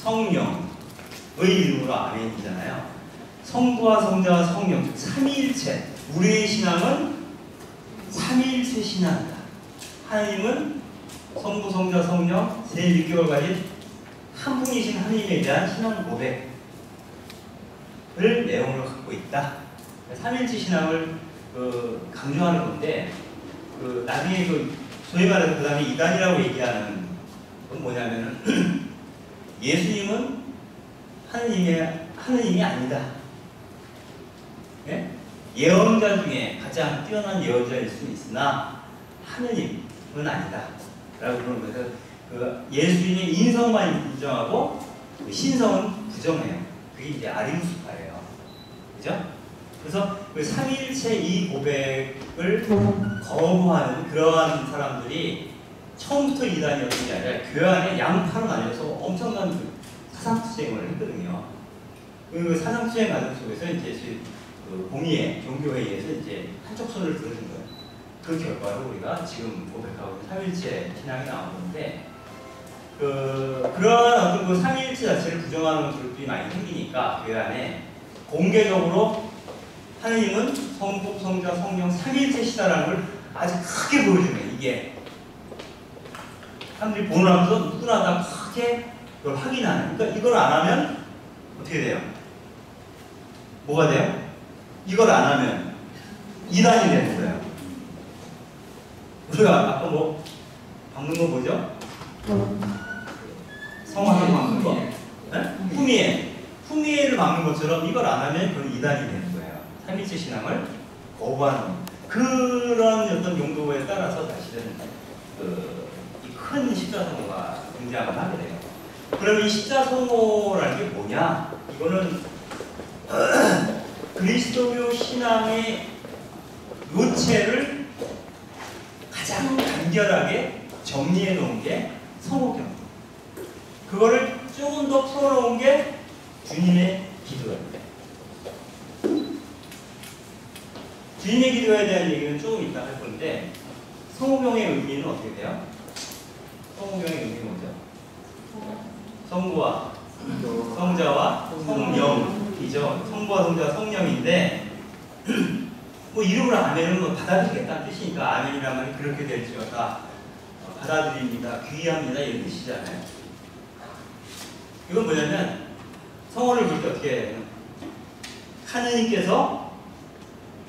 성령의 이름으로 아멘이잖아요. 성부와 성자와 성령, 즉 삼위일체. 우리의 신앙은 삼위일체 신앙이다. 하나님은 성부, 성자, 성령 세 인격을 가진 한 분이신 하나님에 대한 신앙 고백을 내용으로 갖고 있다. 삼위일체 신앙을 강조하는 건데, 나중에 소위 말해서 그 다음에 이단이라고 얘기하는 건 뭐냐면은 예수님은 하느님이 아니다. 예? 예언자 중에 가장 뛰어난 예언자일 수는 있으나 하느님은 아니다. 라고 그러는 거예요. 예수님의 인성만 인정하고 신성은 부정해요. 그게 이제 아리우스파예요. 그죠? 그래서 그 삼위일체 이 고백을 거부하는 그러한 사람들이 처음부터 이단이었던 게 아니라 교회 안에 양파로 나뉘어서 엄청난 사상투쟁을 했거든요. 그 사상투쟁 과정 속에서 이제 공의회, 종교회의에서 이제 한쪽 손을 들어준 거예요. 그 결과로 우리가 지금 고백하고 있는 삼위일체 신앙이 나오는데, 그러한 어떤 그 삼위일체 자체를 부정하는 그룹들이 많이 생기니까 교회 안에 공개적으로 하나님은 성부, 성자, 성령 삼위일체시다라는 걸 아주 크게 보여주면, 이게 사람들이 보면서 누구나 다 크게 그걸 확인하는. 그러니까 이걸 안 하면 어떻게 돼요? 뭐가 돼요? 이걸 안 하면 이단이 되는 거예요. 우리가 아까 뭐 박는 거 뭐죠? 성화를 박는 거? 네? 후미에를 박는 것처럼 이걸 안 하면 그건 이단이 되는 거예요. 삼위일체 신앙을 거부하는 그런 어떤 용도에 따라서 사실은 이 큰 십자성호가 등장을 하게 돼요. 그럼 이 십자성호라는 게 뭐냐? 이거는 그리스도교 신앙의 요체를 가장 간결하게 정리해 놓은 게 성호경. 그거를 조금 더 풀어놓은 게 주님의 기도예요. 주님의 기도에 대한 얘기는 조금 이따 할 건데, 성호경의 의미는 어떻게 돼요? 성호경의 의미는 뭐죠? 성부와 성자와 성령이죠. 성부와 성자와 성령인데, 뭐 이름을 아멘은 뭐 받아들이겠다는 뜻이니까 아멘이란 말이 그렇게 될지어다 받아들입니다, 귀의합니다 이런 뜻이잖아요. 이건 뭐냐면 성호를 볼 때 어떻게 해요? 하느님께서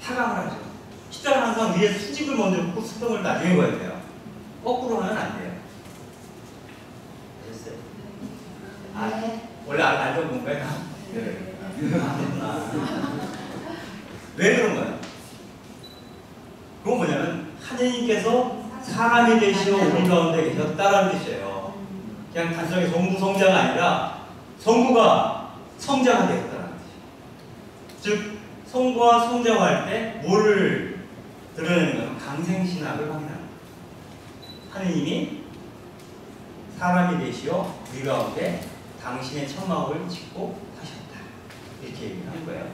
하강을 하죠. 십자가는 항상 위에 수직을 먼저 붓고 수평을 나중에 봐야 돼요. 거꾸로 하면 안 돼요. 됐어요? 원래 알던 건가요? 네. 왜 그런 거예요? 그건 뭐냐면 하느님께서 사람이 되시어 우리 가운데 계셨다라는 뜻이에요. 그냥 단순하게 성부 성자가 아니라 성부가 성자가 되었다는 뜻이에요. 즉 성부와 성자가 할 때 뭐를 드러내는 거예요? 강생신학을 확인하는 거예요. 하느님이 사람이 되시어 우리 가운데 당신의 천마음을 짓고 하셨다. 이렇게 얘기를 하는 거예요.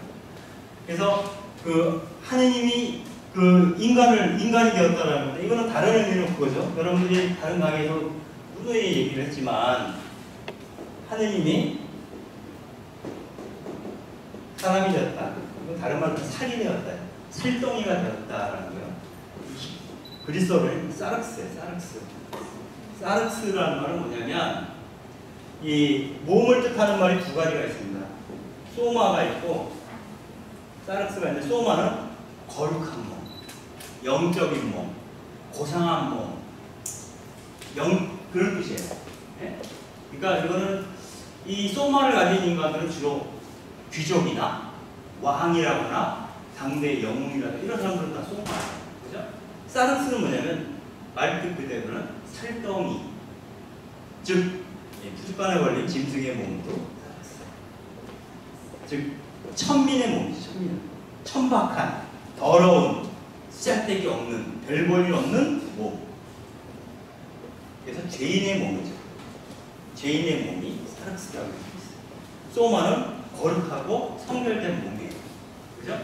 그래서 하느님이 인간이 되었다라는 건데, 이거는 다른 의미로 그거죠. 여러분들이 다른 강의에서 누누이 얘기를 했지만, 하느님이 사람이 되었다. 이건 다른 말로 살이 되었다. 살덩이가 되었다라는 거예요. 그리스어는 사르크스예요. 사르크스라는 말은 뭐냐면, 이 몸을 뜻하는 말이 두 가지가 있습니다. 소마가 있고 사르크스가 있는데, 소마는 거룩한 몸, 영적인 몸, 고상한 몸, 그런 뜻이에요. 네? 그러니까 이거는 이 소마를 가진 인간들은 주로 귀족이나 왕이라거나 당대의 영웅이라거나 이런 사람들은 다 소마예요. 그죠? 사르크스는 뭐냐면 말뜻 그대로는 살덩이, 즉 푸주간에 걸린 짐승의 몸도 사르크스. 즉 천민의 몸이죠. 천박한, 더러운, 쓰잘데기 없는, 별 볼 일 없는 몸. 그래서 죄인의 몸이죠. 죄인의 몸이 사르크스라고 되어 있어요. 소마는 거룩하고 성결된 몸이에요. 그죠?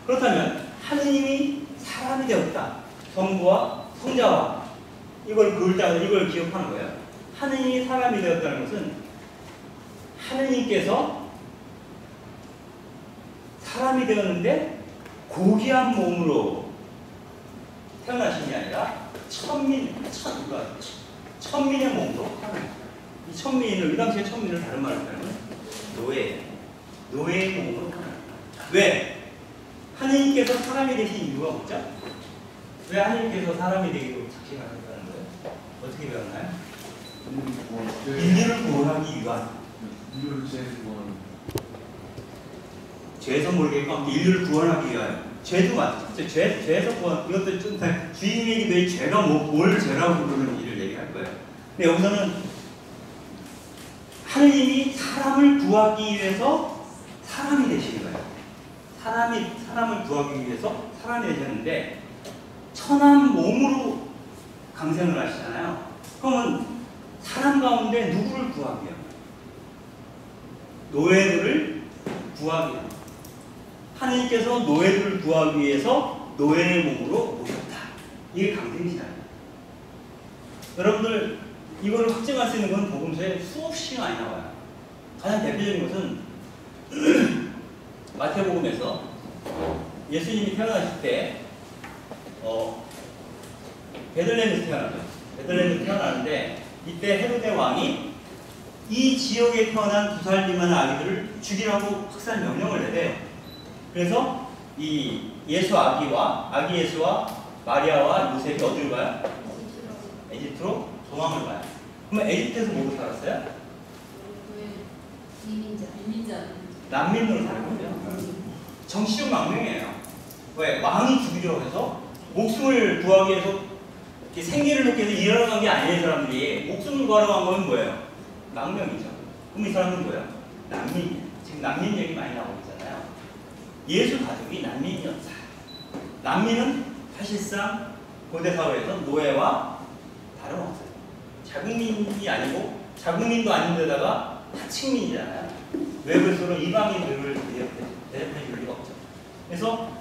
그렇다면 하느님이 사람이 되었다. 성부와 성자와 이걸 그을 때 이걸 기억하는 거예요. 하느님이 사람이 되었다는 것은 하느님께서 사람이 되었는데 고귀한 몸으로 태어나신 게 아니라 천민의 몸으로 태어나신. 이 천민을, 이 당시에 천민을 다른 말로 하면 노예의 몸으로 태어났다. 왜? 하느님께서 사람이 되신 이유가 뭐죠? 왜 하느님께서 사람이 되기로 작심하셨다는 거예요? 어떻게 배웠나요? 인류를 구원하기 위한. 죄에서 모르겠고 인류를 구원하기 위하여. 죄도 맞죠. 죄에서 구원. 이것도 좀 주인에게 왜 죄가 뭘 죄라고 부르는지를 얘기할 거예요. 근데 여기서는 하느님이 사람을 구하기 위해서 사람이 되시는 거예요. 사람을 구하기 위해서 사람이 되셨는데 천한 몸으로 강생을 하시잖아요. 그러면 사람 가운데 누구를 구하기 위한? 노예들을 구하기 위한. 하느님께서 노예들을 구하기 위해서 노예의 몸으로 오셨다. 이게 강생이잖아요. 여러분들 이거를 확증할 수 있는 건 복음서에 수없이 많이 나와요. 가장 대표적인 것은 마태복음에서 예수님이 태어나실 때 베들레헴에서 태어나죠. 베들레헴에서 태어나는데 이때 헤로데 왕이 이 지역에 태어난 2살 미만의 아기들을 죽이라고 학살 명령을 내대요. 그래서 이 아기 예수와 마리아와 요셉이 어디로 가요? 에집트로 도망을 가요. 그러면 에집트에서 뭐로 살았어요? 난민으로 살았거든요. 정치적 망명이에요. 왜? 왕이 죽이려고 해서 목숨을 구하기 위해서 이렇게 생계를 놓기 위해서 일하러 간 게 아니에요. 사람들이 목숨을 구하러 간 건 뭐예요? 망명이죠. 그럼 이 사람은 뭐예요? 난민이에요. 지금 난민 얘기 많이 나오고 있잖아요. 예수 가족이 난민이었어요. 난민은 사실상 고대 사회에서 노예와 다름없어요. 자국민도 아닌데다가 하층민이잖아요. 외부에서 이방인들을 대접해 줄 리가 없죠. 그래서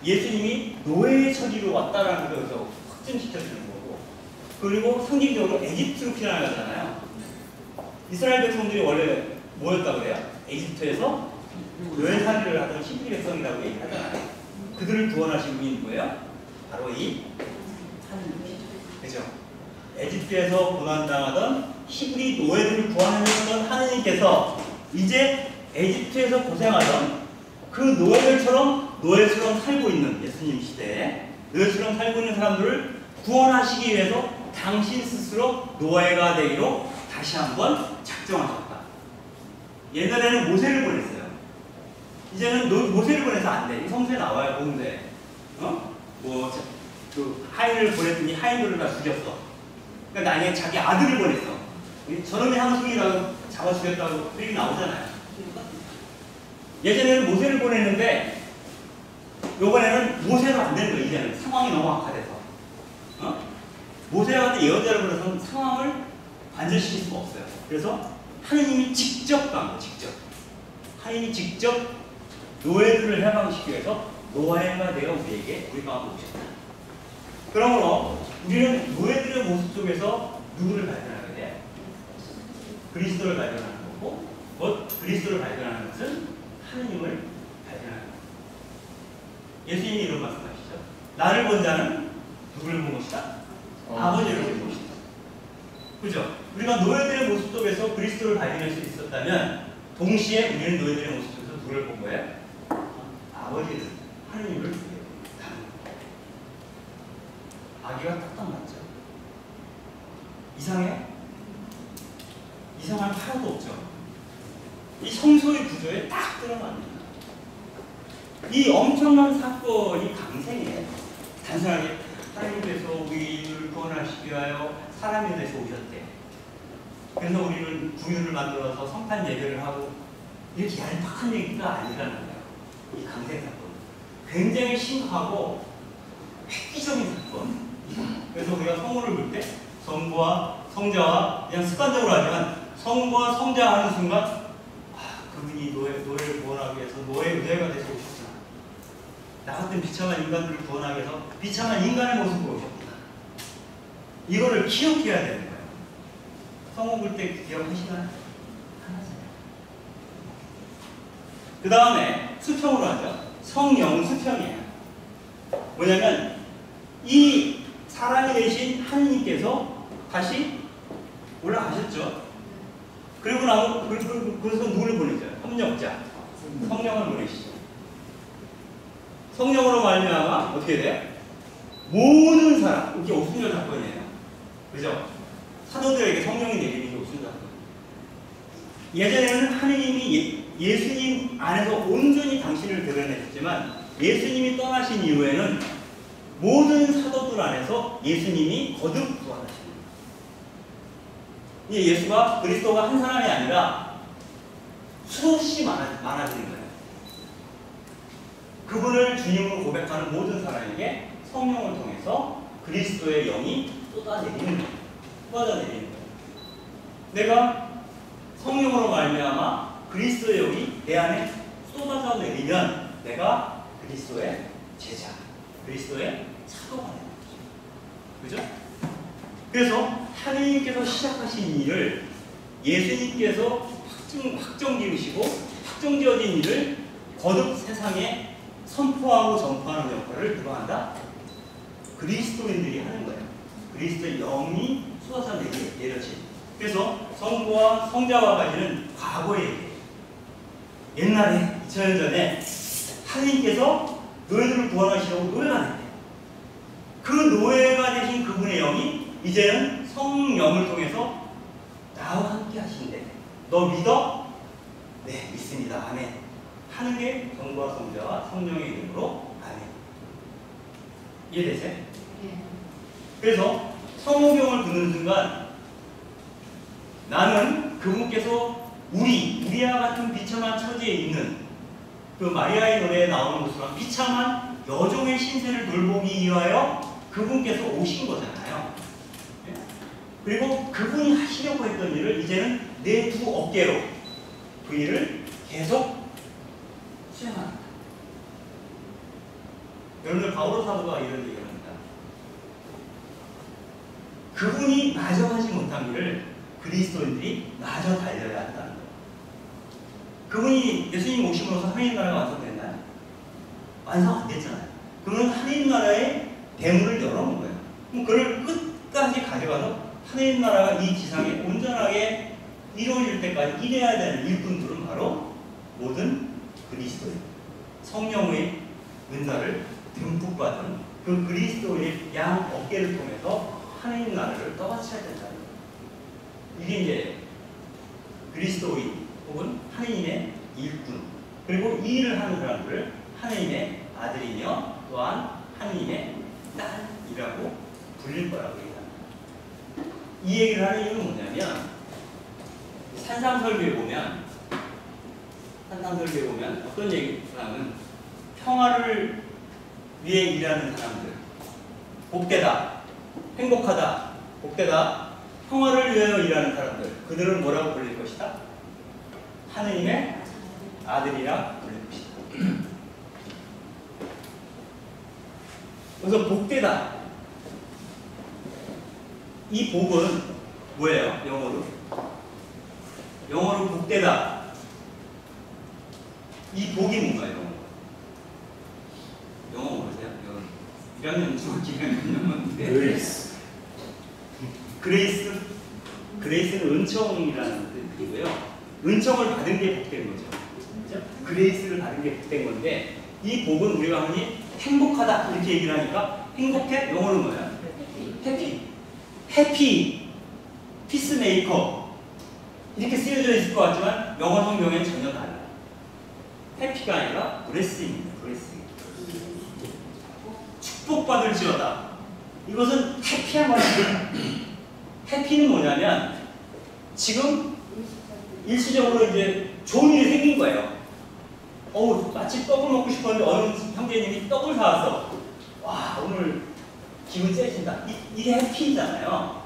예수님이 노예의 처지로 왔다라는 걸 여기서 확증시켜 주는 거고, 그리고 상징적으로 에집트로 피난하잖아요. 이스라엘 백성들이 원래 뭐였다고 그래요? 에집트에서 노예살이를 하던 히브리 백성이라고 얘기하잖아요. 그들을 구원하신 분이 누구예요? 바로 이 하느님. 그죠? 에집트에서 고난당하던 히브리 노예들을 구원하셨던 하느님께서 이제 에집트에서 고생하던 그 노예처럼 살고 있는 예수님 시대에 노예처럼 살고 있는 사람들을 구원하시기 위해서 당신 스스로 노예가 되기로 다시 한번 작정하셨다. 옛날에는 모세를 보냈어요. 이제는 모세를 보내서 안 돼. 이 성서에 나와요. 복음서에. 하인을 보냈더니 하인들을 다 죽였어. 그러니까 나중에 자기 아들을 보냈어. 저놈의 함숙이라고 잡아 죽였다고 그렇게 나오잖아요. 예전에는 모세를 보냈는데 요번에는 모세로 안 되는 거예요. 이제는 상황이 너무 악화돼서. 모세와 같은 예언자를 보내서 상황을 반전시킬 수가 없어요. 그래서 하느님이 직접 간 거예요. 하느님이 직접 노예들을 해방시키기 위해서 노예가 되어 우리 가운데 오셨다. 그러므로 우리는 노예들의 모습 속에서 누구를 발견하게 돼? 그리스도를 발견하는 거고, 그리스도를 발견하는 것은 하느님을 발견하는 거예요. 예수님이 이런 말씀하시죠. 나를 본 자는 누구를 본 것이다? 아버지를 본 것이다. 그죠? 우리가 노예들의 모습 속에서 그리스도를 발견할 수 있었다면 동시에 우리는 노예들의 모습 속에서 누구를 본 거예요? 아버지를, 하느님을 보는 거예요. 아기가 딱딱 맞죠? 이상해? 이상한 하나도 없죠? 이 성소의 구조에 딱 들어맞습니다. 이 엄청난 사건이 강생이에요. 단순하게 하나님께서 우리를 구원하시기 위하여 사람에 대해서 오셨대. 그래서 우리는 구유를 만들어서 성탄 예배를 하고 이렇게 얄팍한 얘기가 아니라는 거예요. 이 강생 사건. 굉장히 심하고 획기적인 사건. 그래서 우리가 성호를 볼 때 성부와 성자와 그냥 습관적으로 하지만 성부와 성자 하는 순간 그분이 노예를 구원하기 위해서 노예가 돼서 오셨구나. 나 같은 비참한 인간들을 구원하기 위해서 비참한 인간의 모습으로 오셨구나. 이거를 기억해야 되는 거예요. 성호 볼 때 기억하시나요? 하나잖아요. 그 다음에 수평으로 하죠. 성령 수평이에요. 뭐냐면 이 사람이 되신 하느님께서 다시 올라가셨죠. 그리고 나서 그래서 누구를 보내죠? 협력자, 성령을 보내시죠. 성령으로 말미암아 어떻게 돼요? 모든 사람, 이게 오순절 사건이에요. 그죠? 사도들에게 성령이 내리는 게 오순절 사건. 예전에는 하느님이 예수님 안에서 온전히 당신을 드러내셨지만 예수님이 떠나신 이후에는 모든 사도들 안에서 예수님이 거듭 부활하십니다. 예수가 그리스도가 한 사람이 아니라 수없이 많아지는 거예요. 그분을 주님으로 고백하는 모든 사람에게 성령을 통해서 그리스도의 영이 쏟아내리는 거예요. 쏟아내리는 거예요. 내가 성령으로 말미암아 그리스도의 영이 내 안에 쏟아져 내리면 내가 그리스도의 제자, 그리스도의 사도가 되는 거죠. 그죠? 그래서 하느님께서 시작하신 일을 예수님께서 확정 지으시고 확정 지어진 일을 거듭 세상에 선포하고 전파하는 역할을 누가 한다? 그리스도인들이 하는 거예요. 그리스도의 영이 쏟아져 내려지. 그래서 성부와 성자와 가지는 과거의 얘기예요. 옛날에 2000년 전에 하느님께서 너희들을 구원하시려고 노예가 됐대요. 그 노예가 되신 그분의 영이 이제는 성령을 통해서 나와 함께 하신대. 너 믿어? 네, 믿습니다. 아멘. 하는 게 성부와 성자와 성령의 이름으로 아멘. 이해되세요? 네. 그래서 성호경을 듣는 순간 나는 그분께서 우리와 같은 비참한 처지에 있는 그 마리아의 노래에 나오는 것처럼 비참한 여종의 신세를 돌보기 위하여 그분께서 오신 거잖아요. 그리고 그분이 하시려고 했던 일을 이제는 내 두 어깨로 그 일을 계속 수행합니다. 여러분들 바오로 사도가 이런 얘기를 합니다. 그분이 마저 하지 못한 일을 그리스도인들이 마저 달려야 한다는 거예요. 그분이 예수님 오심으로써 하나님 나라가 완성됐나요? 완성 안 됐잖아요. 그러면 하나님 나라의 대문을 열어놓은 거예요. 그럼 그걸 끝까지 가져가서 하나님 나라가 이 지상에 온전하게 이루어질 때까지 일해야 되는 일꾼들은 바로 모든 그리스도인, 성령의 은사를 듬뿍 받은 그 그리스도의 양 어깨를 통해서 하나님 나라를 떠받쳐야 된다는 거예요. 이게 이제 그리스도인 혹은 하나님의 일꾼, 그리고 이 일을 하는 사람들을 하나님의 아들이며 또한 하나님의 딸이라고 불릴 거라고 얘기합니다. 이 얘기를 하는 이유는 뭐냐면 산상설교에 보면 어떤 얘기를 하면 평화를 위해 일하는 사람들, 복되다, 행복하다, 복되다, 평화를 위하여 일하는 사람들, 그들은 뭐라고 불릴 것이다? 하느님의 아들이라 불릴 것이다. 그래서 복되다. 이 복은 뭐예요? 영어로 복되다. 이 복이 뭔가요? 영어 모르세요? 1학년 중학교 1학년 그레이스는 은총이라는 뜻이고요. 은총을 받은 게 복된 거죠. 그렇죠? 그레이스를 받은 게 복된 건데 이 복은 우리가 흔히 행복하다 이렇게 얘기를 하니까 행복해? 영어로는 뭐야? 해피, 피스메이커 이렇게 쓰여져 있을 것 같지만 영어 성경에는 전혀 달라요. 해피가 아니라 브레싱입니다. 브레싱. 축복받을지어다. 이것은 해피한 거랍니다. 해피는 뭐냐면 지금 일시적으로 이제 좋은 일이 생긴 거예요. 마치 떡을 먹고 싶었는데 어느 형제님이 떡을 사왔어. 와, 오늘 기분 쎄진다. 이게 해피잖아요.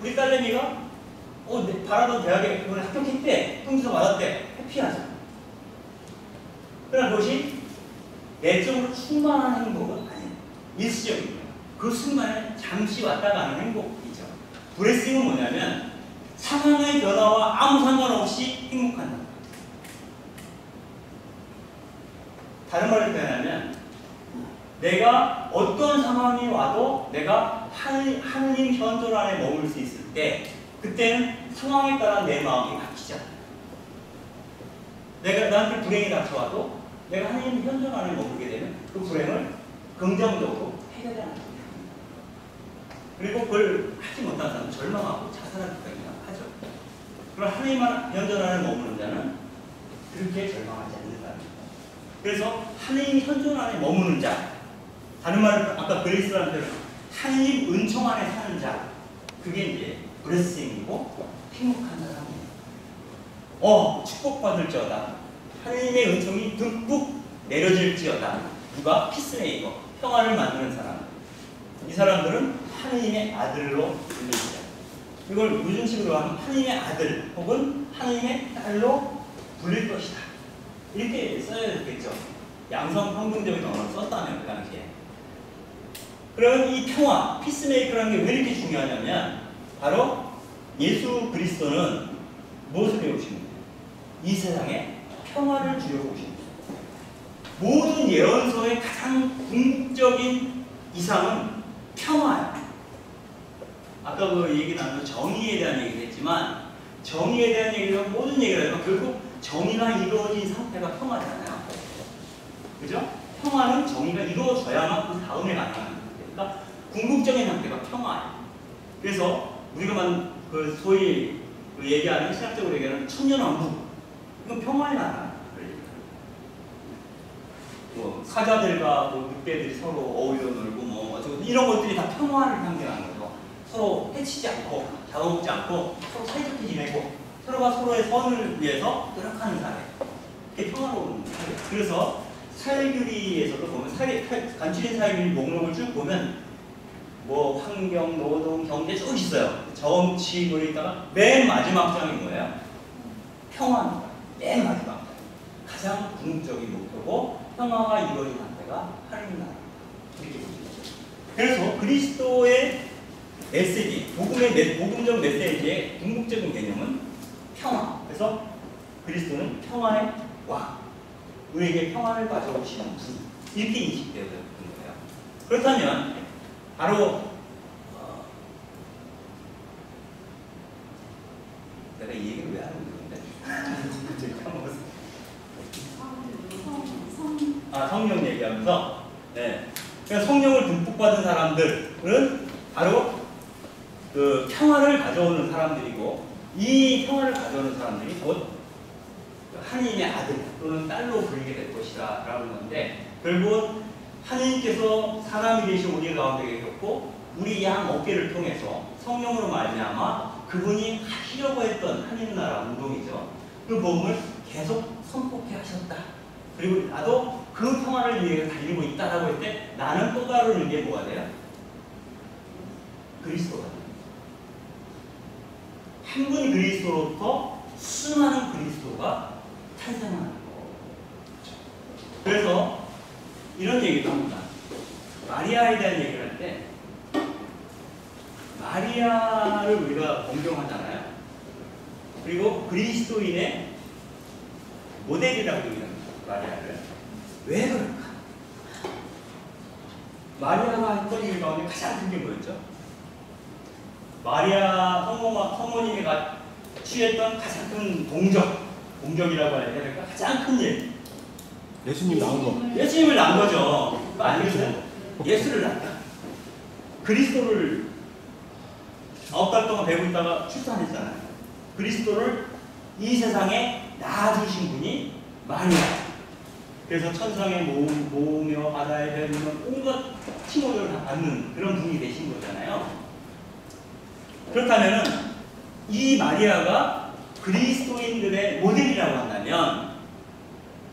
우리 딸내미가 바라던 대학에 오늘 합격했대. 통지서 받았대. 해피하죠. 그러나 그것이 내적으로 충만한 행복은 아니에요. 일시적인 거예요. 그 순간에 잠시 왔다 가는 행복이죠. 브레싱은 뭐냐면 상황의 변화와 아무 상관없이 행복한다. 다른 말로 표현하면 내가 어떤 상황이 와도 내가 하느님 현존 안에 머물 수 있을 때 그때는 상황에 따라 내 마음이 바뀌지 않아요. 내가 나한테 불행이 닥쳐와도 내가 하느님 현존 안에 머물게 되면 그 불행을 긍정적으로 해결하는 거예요. 그리고 그걸 하지 못한 사람은 절망하고 자살할 때까지 하죠. 그럼 하느님 현존 안에 머무는 자는 그렇게 절망하지 않는다는 거예요. 그래서 하느님 현존 안에 머무는 자, 다른 말로 아까 그리스라는 표현, 하느님 은총 안에 사는 자, 그게 이제 블레싱이고 행복한 사람이에요. 축복받을지어다. 하느님의 은총이 듬뿍 내려질지어다. 누가? 피스메이커, 평화를 만드는 사람. 이 사람들은 하느님의 아들로 불립니다. 이걸 무슨 식으로 하면 하느님의 아들 혹은 하느님의 딸로 불릴 것이다. 이렇게 써야 되겠죠. 양성 평등적인 언어를 썼다면 그 당시에. 그러면 이 평화, 피스메이커라는 게 왜 이렇게 중요하냐면 바로 예수 그리스도는 무엇을 배우신 거예요? 이 세상에 평화를 주려고 오신 거예요. 모든 예언서의 가장 궁극적인 이상은 평화예요. 아까 그 얘기 나누는 정의에 대한 얘기를 했지만 정의에 대한 얘기를 모든 얘기를 하지만 결국 정의가 이루어진 상태가 평화잖아요. 그죠? 평화는 정의가 이루어져야만 그 다음에 가능한 상태니까 궁극적인 상태가 평화예요. 그래서 우리가 그 소위 그 얘기하는 신학적으로 얘기하는 천년왕국, 이건 평화의 나라. 뭐 사자들과 뭐 늑대들이 서로 어울려 놀고 뭐 어쩌고 이런 것들이 다 평화를 상징하는 거죠. 서로 해치지 않고 잡아먹지 않고 서로 사이좋게 지내고 서로가 서로의 선을 위해서 노력하는 사회. 그게 평화로운 사회. 그래서 사회규리에서도 보면 간추린 사회규리 목록을 쭉 보면 뭐 환경, 노동, 경제 쭉 있어요. 정치 뭐 있다가 맨 마지막 장이 뭐예요? 평화입니다. 맨 마지막 장. 가장 궁극적인 목표고 평화가 이루어진 상태가 하나님 나라. 이렇게 볼 수 있죠. 그래서 그리스도의 메시지, 복음적 메시지의 궁극적인 개념은 평화. 그래서 그리스도는 평화의 왕. 우리에게 평화를 가져오시는 분. 이렇게 인식되어야 되는 거예요. 그렇다면 바로 내가 이 얘기를 왜 하는 건데? 갑자기 까먹었어. 성령 얘기하면서, 네. 그러니까 성령을 듬뿍 받은 사람들은 바로 그 평화를 가져오는 사람들이고, 이 평화를 가져오는 사람들이 곧 하느님의 아들 또는 딸로 불리게 될 것이다 라는 건데, 결국은 하느님께서 사람이 되신 우리 가운데 계셨고 우리 양 어깨를 통해서 성령으로 말미암아 그분이 하시려고 했던 하느님 나라 운동이죠. 그 복음을 계속 선포케 하셨다. 그리고 나도 그 평화를 위해 달리고 있다라고 할 때 나는 또 다른 게 뭐가 돼요? 그리스도가 돼요. 한 분 그리스도로부터 수많은 그리스도가 탄생하는 거죠. 그래서 이런 얘기도 합니다. 마리아에 대한 얘기를 할 때 마리아를 우리가 존경하잖아요. 그리고 그리스도인의 모델이라고 얘기합니다. 마리아를. 왜 그럴까? 마리아가 했던 일 가운데 가장 큰 게 뭐였죠? 마리아 성모님이 취했던 가장 큰 공적이라고 해야 될까? 가장 큰 일. 예수님 낳은 거. 예수님을 낳은 거죠. 그거 아니겠어요? 예수를 낳았다. 그리스도를 9달 동안 배고 있다가 출산했잖아요. 그리스도를 이 세상에 낳아주신 분이 마리아. 그래서 천상에 모으며 바다에 배우면 온갖 칭호를 다 받는 그런 분이 되신 거잖아요. 그렇다면 이 마리아가 그리스도인들의 모델이라고 한다면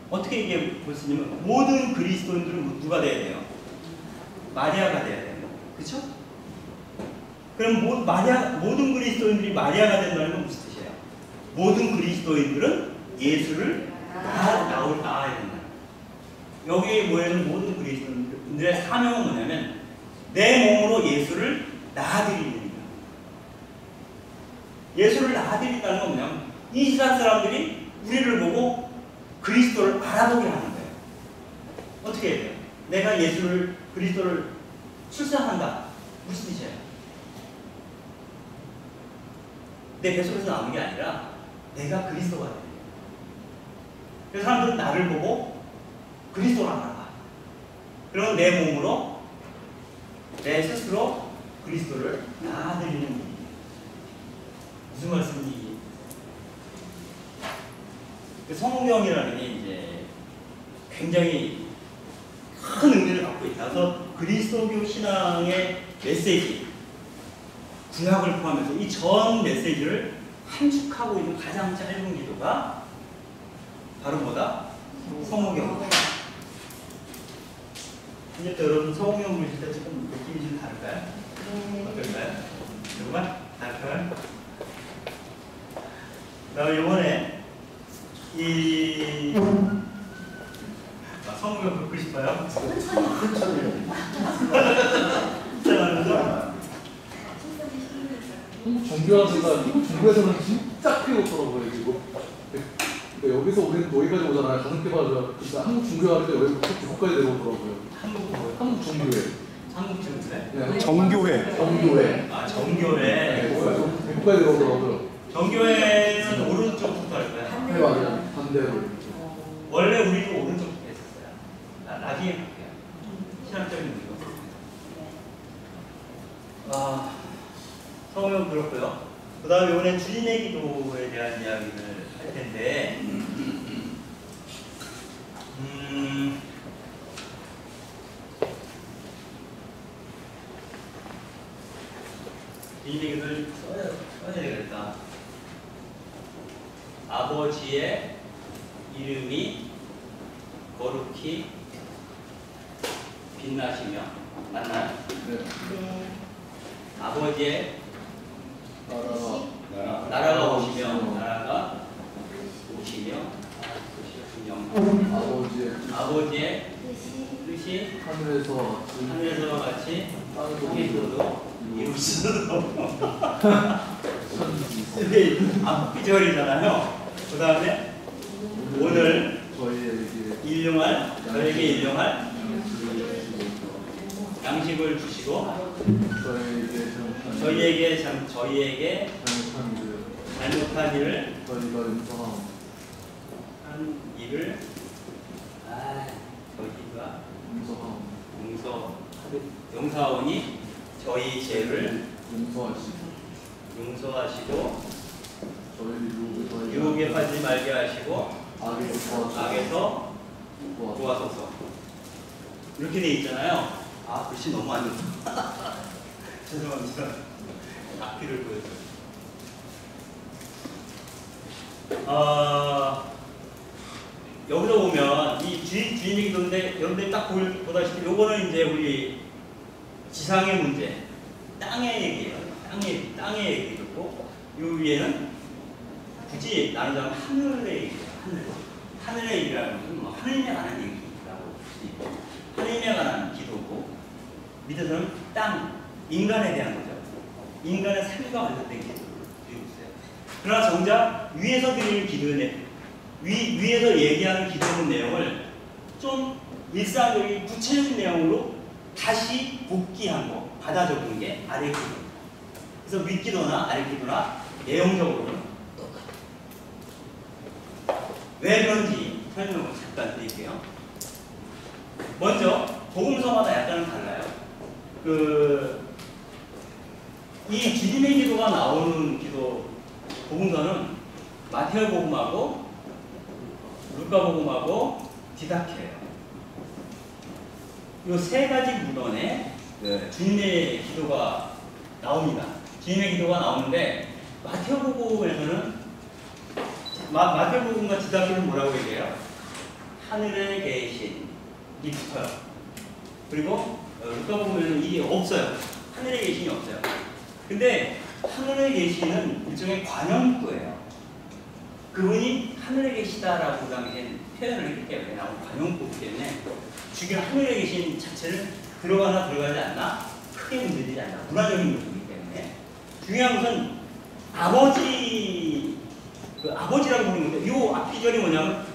어떻게 얘기해 볼 수 있냐면 모든 그리스도인들은 누가 돼야 돼요? 마리아가 돼야 돼요. 그렇죠? 그럼 모든 그리스도인들이 마리아가 된다는 건 무슨 뜻이에요? 모든 그리스도인들은 예수를 낳아야 된다. 여기에 모여있는 모든 그리스도인들의 사명은 뭐냐면 내 몸으로 예수를 낳아드리는 거예요. 예수를 낳아드린다는 건 뭐냐면 이 세상 사람들이 우리를 보고 그리스도를 알아보게 하는 거예요. 어떻게 해야 돼요? 내가 예수를 그리스도를 출산한다. 무슨 뜻이에요? 내 뱃속에서 나오는 게 아니라 내가 그리스도가 돼요. 그래서 사람들은 나를 보고 그리스도를 알아봐. 그러면 내 몸으로 내 스스로 그리스도를 나아드리는 일이에요. 무슨 말씀인지. 성경이라는 게 이제 굉장히 큰 의미를 갖고 있다. 그래서 그리스도교 신앙의 메시지, 구약을 포함해서 이 전 메시지를 함축하고 있는 가장 짧은 기도가 바로 뭐다? 성경입니다. 이제부터 여러분 성경 보실 때 조금 느낌이 좀 다를까요? 어떨까요? 정말 다를까요? 그다음에 이번에 이 성경 듣고 싶어요? 한국 종교학회가 미국 종교에서는 진짜 크게 오더라고요. 이거. 그러니까 여기서 우리는 여기까지 오잖아요. 가슴 깨봐죠. 그러니까 한국 종교학회 여기 국가에 내려오더라고요. 한국 종교회. 한국 종교회? 네, 정교회. 정교회. 아 정교회. 네, 국가에 내려오더라고요. 정교회는 오른쪽부터 할 거야. 네 맞아요. 반대로. 원래 우리도 오른쪽부터 했었어요. 나중에 할게요. 신학적인 이유. 아 성경 그렇고요. 그 다음에 이번에 주님의 기도에 대한 이야기를 할 텐데, 주님의 기도를 써야 되겠다. 아버지의 이름이 거룩히 빛나시며, 맞나요? 네. 아버지의 나라가 나라가 오시며 아버지의 뜻이 하늘에서 같이 땅에서도 이루시도록. 앞기절이잖아요. 그 다음에 오늘 저에게 일용할 양식을 주시고 저희에게 잘못한 일을 저희가 용서하오니 저희 죄를 용서하시고 유혹에 빠지지 말게 하시고 악에서 구하소서. 이렇게 돼 있잖아요. 아 글씨 너무 안 좋다. 죄송합니다. 악기를 보여줘요. 여기서 보면 이 주님의 기도인데 여러분들이 딱 보다시피 요거는 이제 우리 지상의 문제, 땅의 얘기예요. 땅의 얘기고, 요 위에는 굳이 나누자면 하늘의 얘기예요. 하늘의 얘기라는 것은 뭐 하늘에 관한 얘기라고 볼 수 있고, 하늘에 관한 기도고, 밑에서는 땅, 인간에 대한 거죠. 인간의 삶과 관련된 기도를 드리고 있어요. 그러나 정작 위에서 드리는 기도는 위에서 얘기하는 기도의 내용을 좀 일상적인 구체적인 내용으로 다시 복기하고 받아 적은 게 아래 기도입니다. 그래서 윗기도나 아래 기도나 내용적으로는 똑같아요. 왜 그런지 설명을 잠깐 드릴게요. 먼저 복음서마다 약간은 달라요. 이 주님의 기도가 나오는 기도 복음서는 마태복음하고 루카복음하고 디다케예요. 이 세 가지 문헌에 주님의 기도가 나옵니다. 주님의 기도가 나오는데 마태복음에서는 마태복음과 디다케는 뭐라고 얘기해요? 하늘에 계신 이 붙어요. 그리고 루카복음에는 이게 없어요. 하늘에 계신이 없어요. 근데 하늘에 계시는 일종의 관용구예요. 그분이 하늘에 계시다라고 그 당시엔 표현을 했기 때문에 나온 관용구이기 때문에 지금 하늘에 계신 자체를 들어가나 들어가지 않나 크게 문제되지 않나 문화적인 요소이기 때문에 중요한 것은 아버지라고 부르는 건데 이 앞기절이 뭐냐면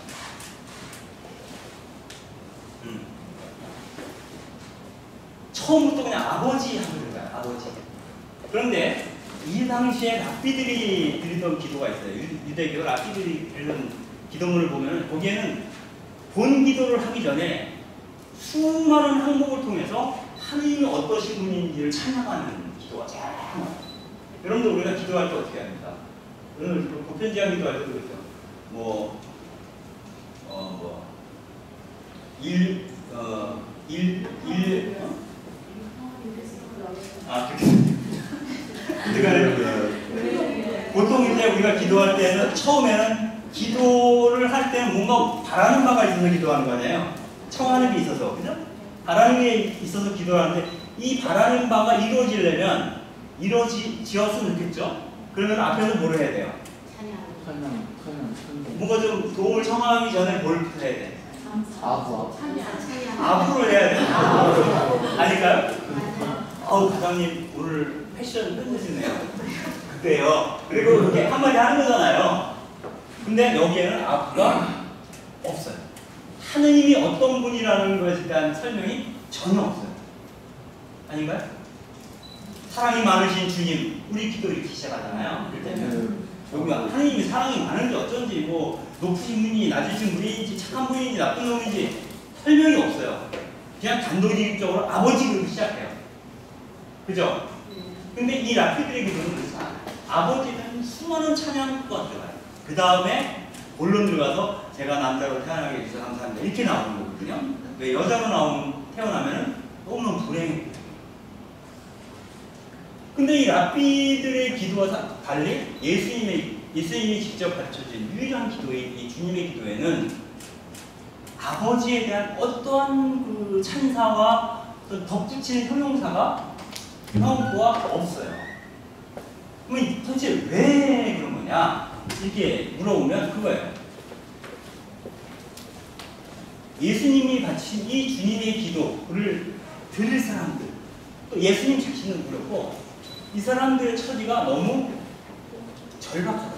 처음부터 그냥 아버지 하고 들어가요. 아버지. 그런데 이 당시에 랍비들이 드리던 기도가 있어요. 유대교 랍비들이 드리던 기도문을 보면 거기에는 본 기도를 하기 전에 수많은 항목을 통해서 하나님이 어떠신 분인지를 찬양하는 기도가 잘 나와요. 여러분들 우리가 기도할 때 어떻게 합니까? 오늘 보편제한 기도할 때도 그렇죠. 보통 이제 우리가 기도할 때는 처음에는 기도를 할 때는 뭔가 바라는 바가 있어서 기도하는 거잖아요. 청하는 게 있어서, 그죠? 바라는 게 있어서 기도하는데 이 바라는 바가 이루어지려면 이루어지었으면 좋겠죠? 그러면 앞에서 뭐를 해야 돼요? 찬양. 뭔가 좀 도움을 청하기 전에 뭘 해야 돼? 아부를 해야 돼. 아닐까요? 과장님 오늘 패션 끝내시네요. 그때요. 그리고 이렇게 한마디 하는 거잖아요. 근데 여기에는 아부가 없어요. 하느님이 어떤 분이라는 것에 대한 설명이 전혀 없어요. 아닌가요? 사랑이 많으신 주님, 우리 기도 이렇게 시작하잖아요. 여기가 하느님이 사랑이 많은지 어쩐지 뭐 높으신 분이 낮으신 분인지 착한 분인지 나쁜 놈인지 설명이 없어요. 그냥 단도직입적으로 아버지로 시작해요. 그죠? 근데 이 랍비들의 기도는 그렇지 않아요. 아버지는 수많은 찬양과 들어가요. 그 다음에 본론 들어가서 제가 남자로 태어나게 해주셔서 감사합니다. 이렇게 나오는 거거든요. 왜 여자로 태어나면 너무너무 불행해요. 근데 이 랍비들의 기도와 달리 예수님이 직접 가르쳐준 유일한 이 주님의 기도에는 아버지에 대한 어떠한 그 찬사와 덧붙이는 형용사가 없어요. 그러면 도대체 왜 그런 거냐? 이렇게 물어보면 그거예요. 예수님이 바친 이 주님의 기도를 들을 사람들, 또 예수님 자신은 그렇고 이 사람들의 처지가 너무 절박하다.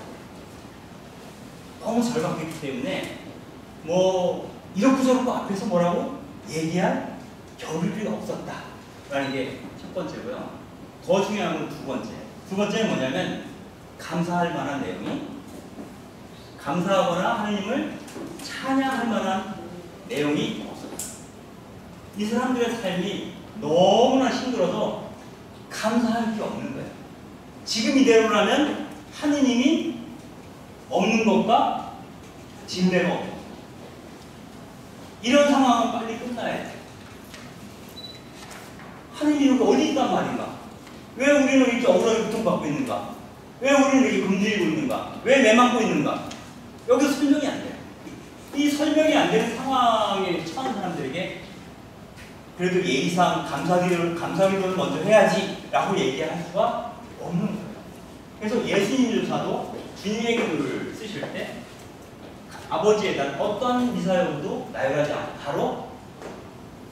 너무 절박했기 때문에 뭐 이렇고 저렇고 앞에서 뭐라고 얘기할 겨를이 없었다 라는 게 첫 번째고요. 더 중요한 건 두 번째. 두 번째는 뭐냐면 감사할 만한 내용이, 감사하거나 하나님을 찬양할 만한 내용이 없었다. 이 사람들의 삶이 너무나 힘들어서 감사할 게 없는 거예요. 지금 이대로라면 하느님이 없는 것과 진대가 없는 것. 이런 상황은 빨리 끝나야 돼요. 하느님이 어디 있단 말인가? 왜 우리는 이렇게 억울하게 고통받고 있는가? 왜 우리는 이렇게 굶주리고 있는가? 왜 매맞고 있는가? 여기서 설명이 안 돼요. 이 설명이 안 되는 상황에 처한 사람들에게 그래도 예의상 감사기도를 먼저 해야지 라고 얘기할 수가 없는 거예요. 그래서 예수님조차도 주님의 기도를 쓰실 때 아버지에 대한 어떠한 미사여도 나열하지 않고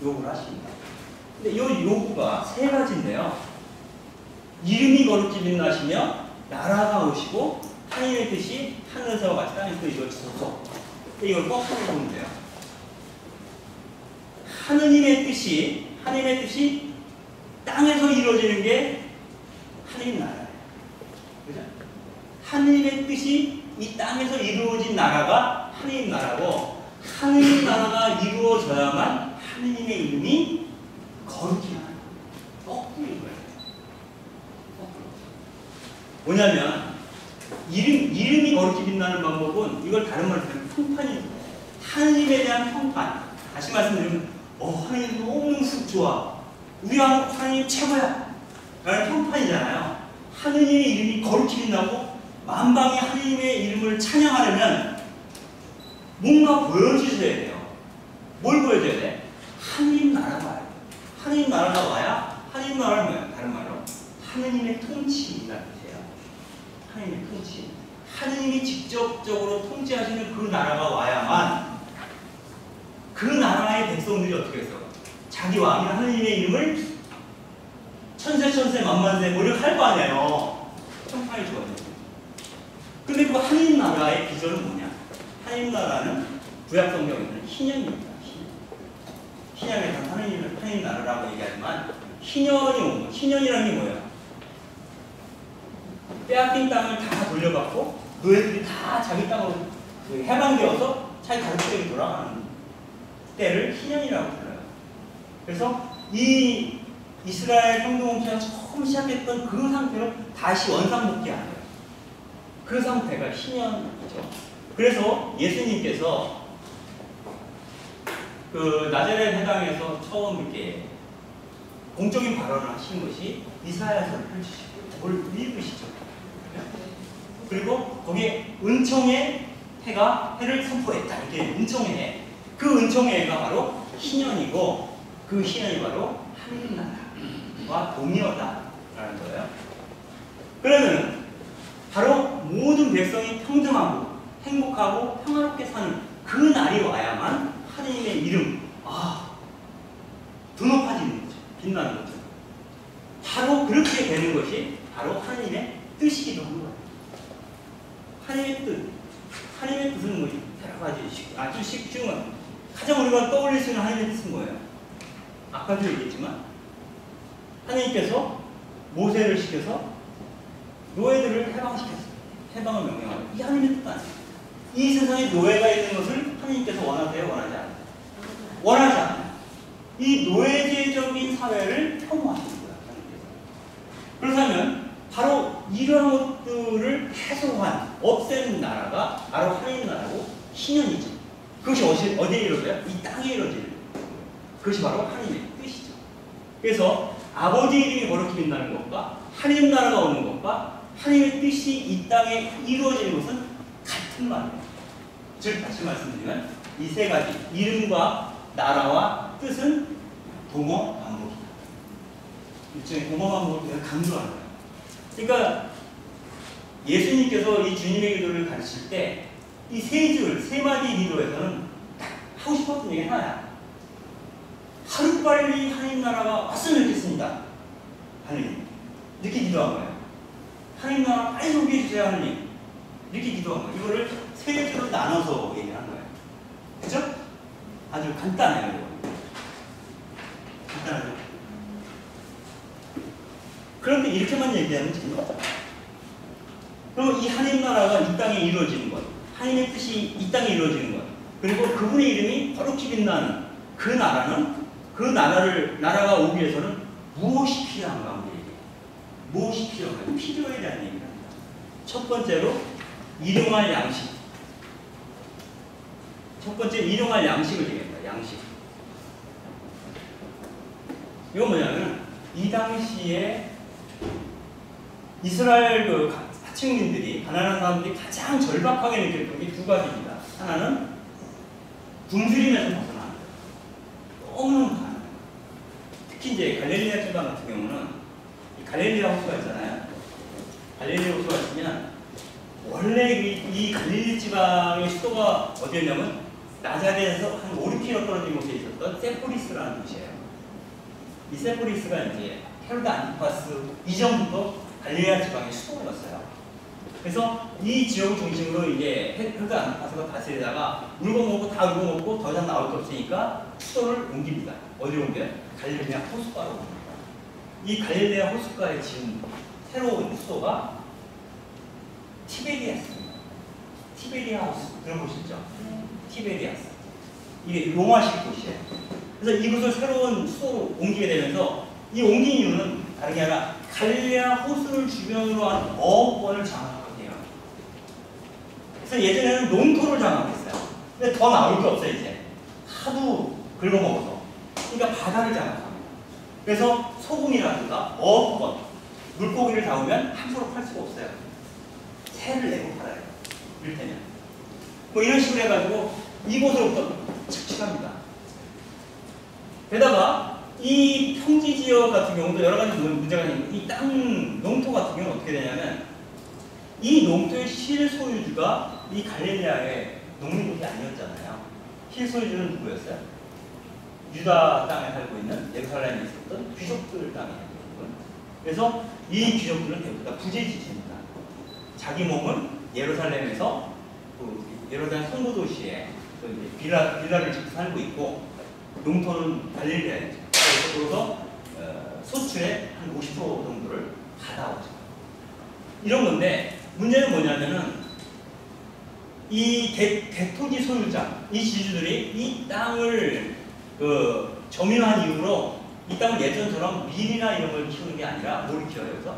요구를 하십니다. 근데 이 요구가 세 가지인데요. 이름이 거룩히 빛나시며 나라가 오시고 하나님의 뜻이 하늘에서와 같이 땅에서 이루어지소서. 이걸 거꾸로 보면 돼요. 하느님의 뜻이 땅에서 이루어지는 게 하느님 나라예요. 그죠? 하느님의 뜻이 이 땅에서 이루어진 나라가 하느님 나라고, 하느님 나라가 이루어져야만 하느님의 이름이 거룩히 나요. 거꾸로인 거예요. 뭐냐면 이름이 거룩히 빛나는 방법은 이걸 다른 말로 하면 평판입니다. 하느님에 대한 평판. 다시 말씀드리면 하느님 너무 좋아. 우리 하느님 최고야 라는 평판이잖아요. 하느님의 이름이 거룩히 빛나고 만방의 하느님의 이름을 찬양하려면 뭔가 보여주셔야 돼요. 뭘 보여줘야 돼? 하느님 나라가 와요. 하느님 나라가 와야, 하느님 나라는 뭐예요? 다른 말로 하느님의 통치라는 뜻이에요. 하느님의 통치. 하느님이 직접적으로 통치하시는 그 나라가 와야만 그 나라의 백성들이 어떻게 해서 자기 왕이나 하느님의 이름을 천세 만만세 노력할 거 아니에요. 평판이 좋아져요. 근데 그 하느님 나라의 비전은 뭐냐? 하느님 나라는 구약 성경에는 신약입니다. 신약에서는 하느님 나라라고 얘기하지만 희년이 온 거예요. 희년이라는 게 뭐예요? 빼앗긴 땅을 다 돌려받고 노예들이 다 자기 땅으로 해방되어서 자기 가족들에게 돌아가는 때를 희년이라고 불러요. 그래서 이 이스라엘 평등공사가 처음 시작했던 그 상태로 다시 원상복귀하는 거예요. 그 상태가 희년이죠. 그래서 예수님께서 그 나자렛 회당에서 처음 이렇게 공적인 발언을 하신 것이 이사야서를 펼치시고 그걸 읽으시죠. 그리고 거기에 은총의 해를 선포했다. 이렇게 은총의 해. 그 은총의 해가 바로 희년이고 그 희년이 바로 하나님 나라와 동의어다라는 거예요. 그러면 바로 모든 백성이 평등하고 행복하고 평화롭게 사는 그 날이 와야만 하나님의 이름, 더 높아지는 거죠. 빛나는 거죠. 바로 그렇게 되는 것이 바로 하나님의 뜻이기도 한 거예요. 하나님의 뜻. 하나님의 뜻은 뭐죠? 여러 가지 아주 쉬운 가장 우리가 떠올릴 수 있는 하나님의 뜻은 뭐예요? 아까도 얘기했지만 하나님께서 모세를 시켜서 노예들을 해방시켰어요. 해방을 명령하고 이 하나님의 뜻 아니에요. 이 세상에 노예가 있는 것을 하나님께서 원하세요? 원하지 않아요? 원하지 않아요. 이 노예제적인 사회를 혐오하시는 거예요. 하나님께서. 그렇다면 바로 이러한 것들을 해소한 없애는 나라가 바로 하나님 나라고 희년이죠. 그것이 어디에 이루어져요? 이 땅에 이루어지는 그것이 바로 하나님의 뜻이죠. 그래서 아버지 이름이 거룩히 빛나는 것과 하나님 나라가 오는 것과 하나님의 뜻이 이 땅에 이루어지는 것은 같은 말이에요. 즉 다시 말씀드리면 이 세 가지 이름과 나라와 뜻은 동어 반복이다. 일종의 동어 반복을 강조하는 거예요. 그러니까 예수님께서 이 주님의 기도를 가르칠 때 이 세 마디 기도에서는 하고 싶었던 얘기 하나야. 하루빨리 하나님 나라가 왔으면 좋겠습니다. 하나님 이렇게 기도한 거예요. 하나님 나라 빨리 오게 해주세요. 하나님 이렇게 기도한 거예요. 이거를 세 줄로 나눠서 얘기한 거예요. 그죠? 아주 간단해요. 이거. 간단하죠? 그런데 이렇게만 얘기하면 재미없잖아요. 그럼 이 하나님 나라가 이 땅에 이루어지는 것, 하나님의 뜻이 이 땅에 이루어지는 것, 그리고 그분의 이름이 거룩히 빛나는 그 나라는 그 나라가 오기 위해서는 무엇이 필요한가 우리에게? 무엇이 필요한가? 필요에 대한 얘기를 합니다. 첫 번째로 일용할 양식. 첫 번째 일용할 양식을 얘기합니다. 양식. 이건 뭐냐면 이 당시에 이스라엘 그 하층민들이 가난한 사람들이 가장 절박하게 느꼈던 게 두 가지입니다. 하나는 굶주림에서 벗어나는 거예요. 너무너무 가난해요. 특히 이제 갈릴리아 지방 같은 경우는 이 갈릴리아 호수가 있잖아요. 갈릴리아 호수가 있으면 원래 이 갈릴리 지방의 수도가 어디였냐면 나자렛에서 한 5~6km 떨어진 곳에 있었던 세포리스라는 곳이에요. 이 세포리스가 이제 헤로드 안티파스 이전부터 갈릴리아 지방의 수도였어요. 그래서 이 지역을 중심으로 이제 헤로드 안티파스가 다스리다가 물건 먹고 다 물건 먹고 더 이상 나올 게 없으니까 수도를 옮깁니다. 어디로 옮겨요? 갈릴리아 호숫가로 옮깁니다. 이 갈릴리아 호숫가에 지은 새로운 수도가 티베리아스입니다. 티베리아스 들어보셨죠? 티베리아스. 이게 로마식 도시예요. 그래서 이곳을 새로운 수도로 옮기게 되면서 이 옮긴 이유는 다른 게 아니라 갈릴리아 호수를 주변으로 한 어업권을 장악하게 해요. 그래서 예전에는 농토를 장악했어요. 근데 더 나올 게 없어요 이제. 하도 긁어먹어서. 그러니까 바다를 장악합니다. 그래서 소금이라든가 어업권, 물고기를 잡으면 함부로 팔 수가 없어요. 새를 내고 팔아요. 이를테면. 뭐 이런 식으로 해가지고 이곳으로부터 착취합니다. 게다가 이 평지 지역 같은 경우도 여러 가지 문제가 있는데 이 땅 농토 같은 경우는 어떻게 되냐면 이 농토의 실소유주가 이 갈릴리아의 농민족이 아니었잖아요. 실소유주는 누구였어요? 유다 땅에 살고 있는 예루살렘에 있었던 귀족들 땅이에요. 그래서 이 귀족들은 대부분 다 부재지주입니다. 자기 몸은 예루살렘에서 그 예루살렘 성도 도시에 그 빌라를 짓고 살고 있고 농토는 갈릴리아에 있죠. 그래서 소출의 한 50% 정도를 받아오죠. 이런 건데 문제는 뭐냐면은 이 대토지 소유자, 이 지주들이 이 땅을 점유한 이후로 이 땅을 예전처럼 밀이나 이런 걸 키우는 게 아니라 뭘 키워요? 그래서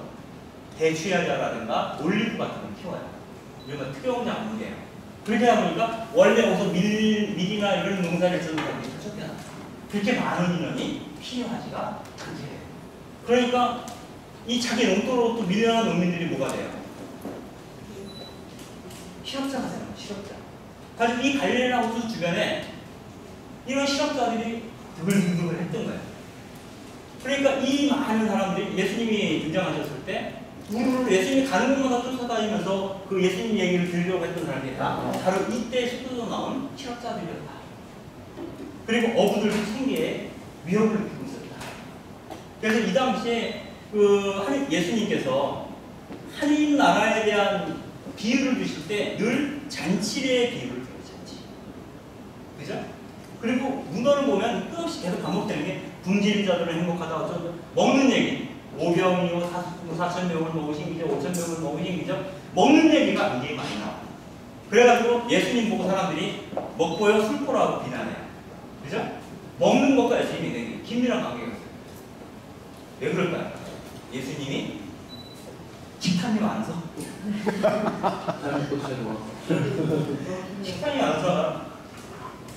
대추야자라든가 올리브 같은 걸 키워요. 이런 거 특용 작물이에요. 그렇게 하다 보니까 원래 어서 밀이나 이런 농사를 짓는 사람들이 쫓겨나. 그렇게 많은 인원이 필요하지가 않게 돼요. 그러니까 이 자기 농토로 또 밀려난 농민들이 뭐가 돼요? 실업자가 되는 거예요. 실업자. 가지고 이 갈릴리나 호수 주변에 이런 실업자들이 드글드글 했던 거예요. 그러니까 이 많은 사람들이 예수님이 등장하셨을 때 예수님이 가는 곳마다 쫓아다니면서 그 예수님 얘기를 들으려고 했던 사람들이 다 바로 이때 속도로 나온 실업자들이었다. 그리고 어부들도 생계에 위협을 느끼고 있었다. 그래서 이 당시에 예수님께서 하나님 나라에 대한 비유를 주실 때 늘 잔치의 비유를 들어요. 잔치. 그죠? 그리고 문헌을 보면 끝없이 계속 반복되는 게 굶주린 자들은 행복하다. 어쩌고 먹는 얘기. 5병이요 4,000명을 먹으신 기적, 5,000명을 먹으신 기적. 먹는 얘기가 굉장히 많이 나와요. 그래가지고 예수님 보고 사람들이 먹고요 술포라고 비난해요. 그죠? 먹는 것과 예수님이 굉장히 긴밀한 관계가 있어요. 왜 그럴까요? 예수님이 식탐이 많아서. 식탐이 많아서.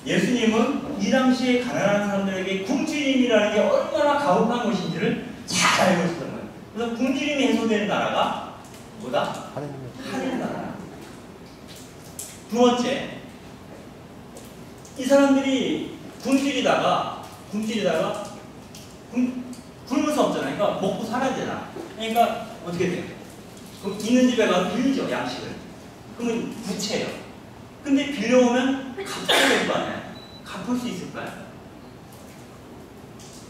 예수님은 이 당시에 가난한 사람들에게 굶주림이라는 게 얼마나 가혹한 것인지를 잘 알고 있었던 거예요. 그래서 굶주림이 해소되는 나라가 뭐다? 하나님 나라. 두 번째, 이 사람들이 굶주리다가 굶을 수 없잖아. 그러니까 먹고 살아야 되잖아. 그러니까 어떻게 돼요? 그럼 있는 집에 가서 빌리죠, 양식을. 그러면 부채예요. 근데 빌려오면 갚아야 될 거 아니에요? 갚을 수 있을까요?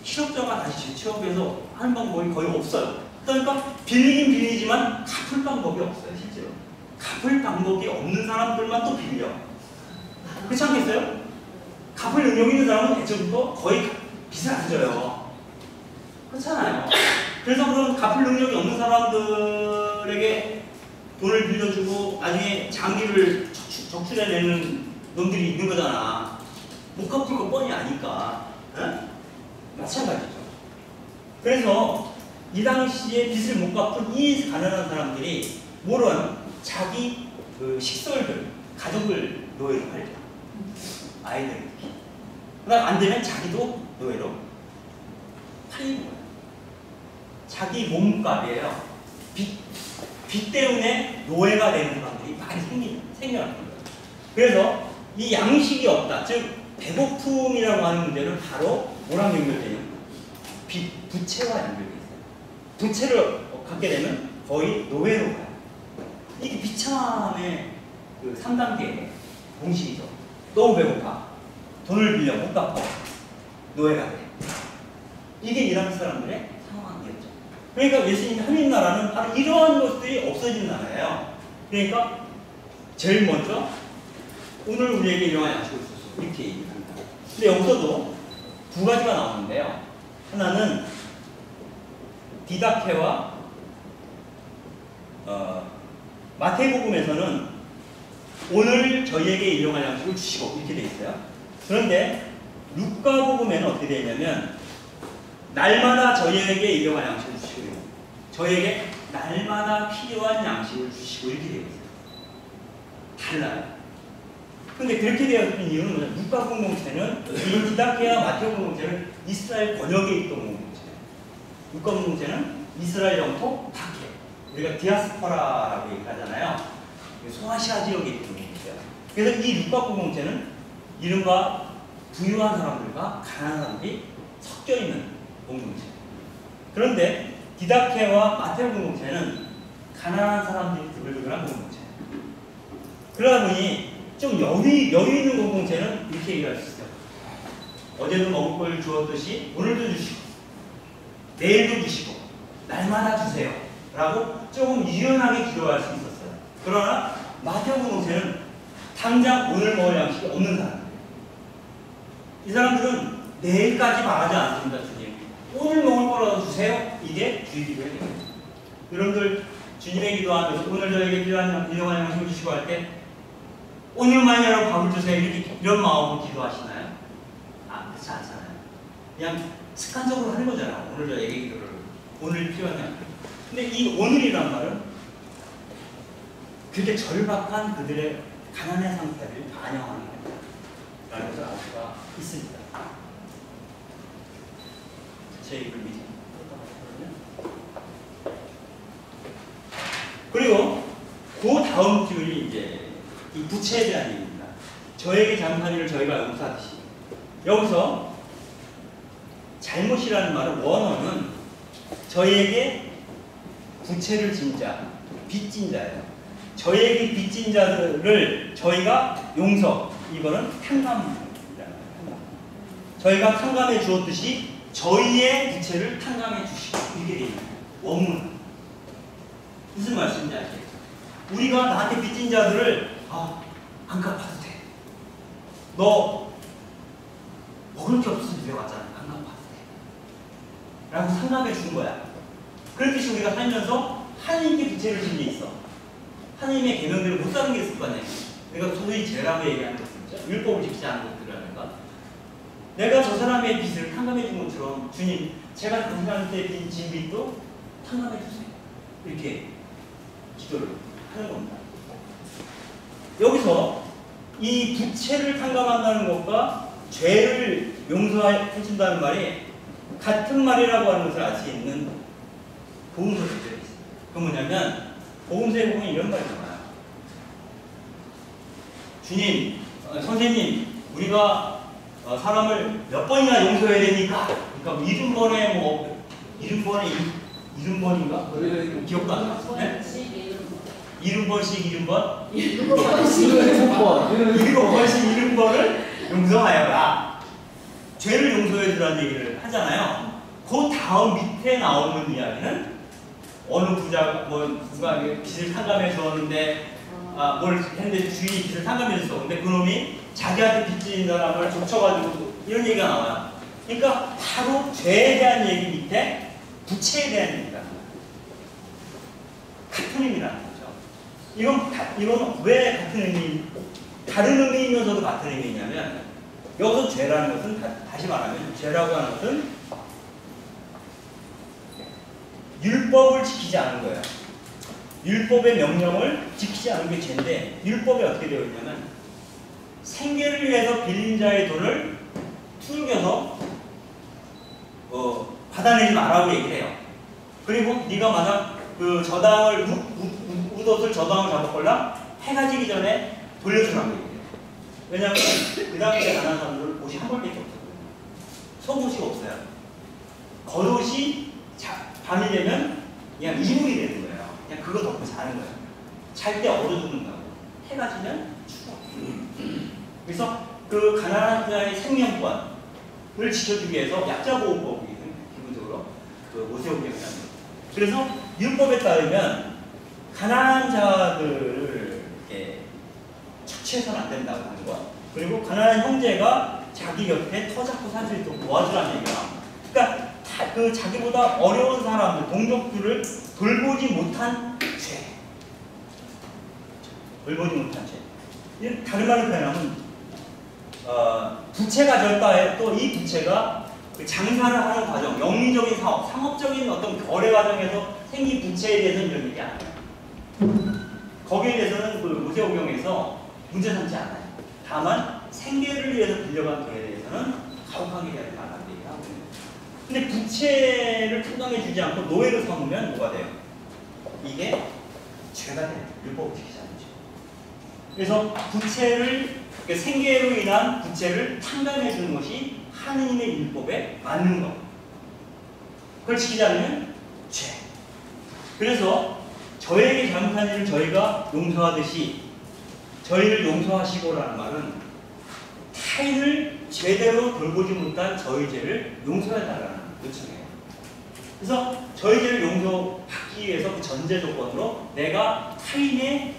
실업자가 다시 재취업해서 하는 방법이 거의 없어요. 그러니까 빌리긴 빌리지만 갚을 방법이 없어요, 실제로. 갚을 방법이 없는 사람들만 또 빌려. 그렇지 않겠어요? 갚을 능력 있는 사람은 애초부터 거의 빚을 안 져요. 그렇잖아요. 그래서 그런 갚을 능력이 없는 사람들에게 돈을 빌려주고 나중에 장기를 적출해내는 놈들이 있는 거잖아. 못 갚을 거 뻔히 아니까. 응? 마찬가지죠. 그래서 이 당시에 빚을 못 갚은 이 가난한 사람들이 물론 자기 식솔들, 가족을 노예로 팔죠. 아이들. 그다음 안 되면 자기도 노예로 팔리는 거예요. 자기 몸값이에요. 빚 때문에 노예가 되는 사람들이 많이 생겨나는 거예요. 그래서 이 양식이 없다. 즉 배고픔이라고 하는 문제는 바로 뭐랑 연결돼요? 부채와 연결돼 있어요. 부채를 갖게 되면 거의 노예로 가요. 이게 비참의 3단계 공식이죠. 너무 배고파. 돈을 빌려 못 갚아. 노예가 돼. 이게 이란 사람들의 상황이었죠. 그러니까 예수님 하나님 나라는 바로 이러한 것들이 없어지는 나라예요. 그러니까 제일 먼저 오늘 우리에게 이러한 양식을 줬어. 이렇게 얘기합니다. 근데 여기서도 두 가지가 나오는데요. 하나는 디다케와 마태복음에서는 오늘 저희에게 일용할 양식을 주시고 이렇게 돼 있어요. 그런데 루카복음에는 어떻게 되어 있냐면 날마다 저희에게 일용할 양식을 주시고 저희에게 날마다 필요한 양식을 주시고 이렇게 되어 있어요. 달라요. 근데 그렇게 되었던 이유는 뭐냐? 루카 공동체는 이 디다케와 마테오 공동체는 이스라엘 권역에 있던 공동체예요. 루카 공동체는 이스라엘 영토 밖에 우리가 디아스포라라고 얘기하잖아요. 소아시아 지역에 있던 공동체예요. 그래서 이 루카 공동체는 이른바 부유한 사람들과 가난한 사람들이 섞여 있는 공동체예요. 그런데 디다케와 마테오 공동체는 가난한 사람들이 드글드글한 공동체예요. 그러다 보니 좀 여유 있는 공동체는 이렇게 얘기할 수 있어요. 어제도 먹을 걸 주었듯이 오늘도 주시고 내일도 주시고 날마다 주세요 라고 조금 유연하게 기도할 수 있었어요. 그러나 마태오 공동체는 당장 오늘 먹을 양식이 없는 사람들이에요. 이 사람들은 내일까지 말하지 않습니다. 주님. 오늘 먹을 거라도 주세요. 이게 주의 기도의 내용입니다. 여러분들 주님의 기도하면서 오늘 저에게 필요한 일용할 양식을 주시고 할 때 오늘만이라도 밥을 주세요. 이런 마음으로 기도하시나요? 그렇지 않잖아요. 그냥 습관적으로 하는 거잖아요. 오늘 저에게 기도를. 오늘 필요한 양식. 근데 이 오늘이란 말은 그렇게 절박한 그들의 가난의 상태를 반영하는 라는 것을 알 수가 있습니다. 제 입을 미리. 그리고 그 다음 줄이 이제 이 부채에 대한 얘기입니다. 저에게 잘못한 일을 저희가 용서하듯이. 여기서 잘못이라는 말은 원어는 저희에게 부채를 진 자, 빚진 자예요. 저희에게 빚진 자들을 저희가 용서, 이거는 탕감입니다. 저희가 탕감해 주었듯이 저희의 부채를 탕감해 주시고 이렇게 됩니다. 원문. 무슨 말씀인지 아시겠죠? 우리가 나한테 빚진 자들을 안 갚아도 돼. 너 먹을 게 없으면 왜 왔잖아. 안 갚아도 돼. 라고 탕감해 준 거야. 그렇듯이 우리가 살면서 하나님께 부채를 진 게 있어. 하나님의 계명대로 못 사는 게 있을 거 아니에요. 내가 소위 죄라고 얘기하는 것이죠. 율법을 지키지 않는 것들이라든가. 내가 저 사람의 빚을 탕감해 준 것처럼 주님, 제가 당신한테 진 빚도 탕감해 주세요. 이렇게 기도를 하는 겁니다. 여기서 이 부채를 탕감한다는 것과 죄를 용서해 준다는 말이 같은 말이라고 하는 것을 알 수 있는 복음서 구절이 있습니다. 그건 뭐냐면 복음서에 보면 이런 말이 나와요. 주님, 선생님, 우리가 사람을 몇 번이나 용서해야 되니까, 그러니까 70번인가? 기억도 안 나. 네? 70번씩 70번? 7번씩 70번을 용서하여라. 죄를 용서해 주라는 얘기를 하잖아요. 그 다음 밑에 나오는 이야기는 어느 부자가 누가 빚을 탕감해 줬는데 뭘 했는데 주인이 빚을 탕감해 줬어. 근데 그놈이 자기한테 빚진 사람을 족쳐가지고 이런 얘기가 나와요. 그러니까 바로 죄에 대한 얘기 밑에 부채에 대한 얘기다. 같은 의미라는 거죠. 이건 왜 같은 의미, 다른 의미이면서도 같은 의미냐면 여기서 죄라는 것은 다시 말하면 죄라고 하는 것은 율법을 지키지 않은 거예요. 율법의 명령을 지키지 않은 게 죄인데 율법이 어떻게 되어 있냐면 생계를 위해서 빌린 자의 돈을 투기해서 받아내지 말라고 얘기를 해요. 그리고 네가 만약 그 저당을 웃옷을 저당을 잡았걸라 해가 지기 전에 돌려주라고 얘기해요. 왜냐하면 그 당시에 가난한 사람들은 옷이 한 벌밖에 없었거든요. 속옷이 없어요. 겉옷이 밤이 되면 그냥 이불이 되는 거예요. 그냥 그거 덮고 자는 거예요. 잘 때 얼어 죽는다고. 해가 지면 죽어. 그래서 그 가난한 자의 생명권을 지켜주기 위해서 약자보호법이 기본적으로 그 모세오경이 합니다. 그래서 율법에 따르면 가난한 자들을 이렇게 착취해서는 안 된다고 하는 것. 그리고 가난한 형제가 자기 곁에 터잡고 살 수 있도록 도와주라는 얘기가 나옵니다. 그러니까 그 자기보다 어려운 사람들, 동족들을 돌보지 못한 죄. 돌보지 못한 죄. 다른 말로 표현하면 부채가 졌다. 또 이 부채가 그 장사를 하는 과정, 영리적인 사업, 상업적인 어떤 거래 과정에서 생긴 부채에 대해서는 이런 얘기 안 해요. 거기에 대해서는 그 모세오경에서 문제 삼지 않아요. 다만 생계를 위해서 빌려간 돈에 대해서는 가혹하게 대하지 말라는 얘기를 하고 있는 거예요. 근데 부채를 탕감해 주지 않고 노예로 삼으면 뭐가 돼요? 이게 죄가 돼요. 율법을 지키지 않는 죄. 그래서 부채를, 그러니까 생계로 인한 부채를 탕감해 주는 것이 하느님의 율법에 맞는 것. 그걸 지키지 않으면 죄. 그래서 저에게 잘못한 일을 저희가 용서하듯이 저희를 용서하시고라는 말은 타인을 제대로 돌보지 못한 저희 죄를 용서해달라는 요청이에요. 그래서 저희 죄를 용서받기 위해서 그 전제 조건으로 내가 타인이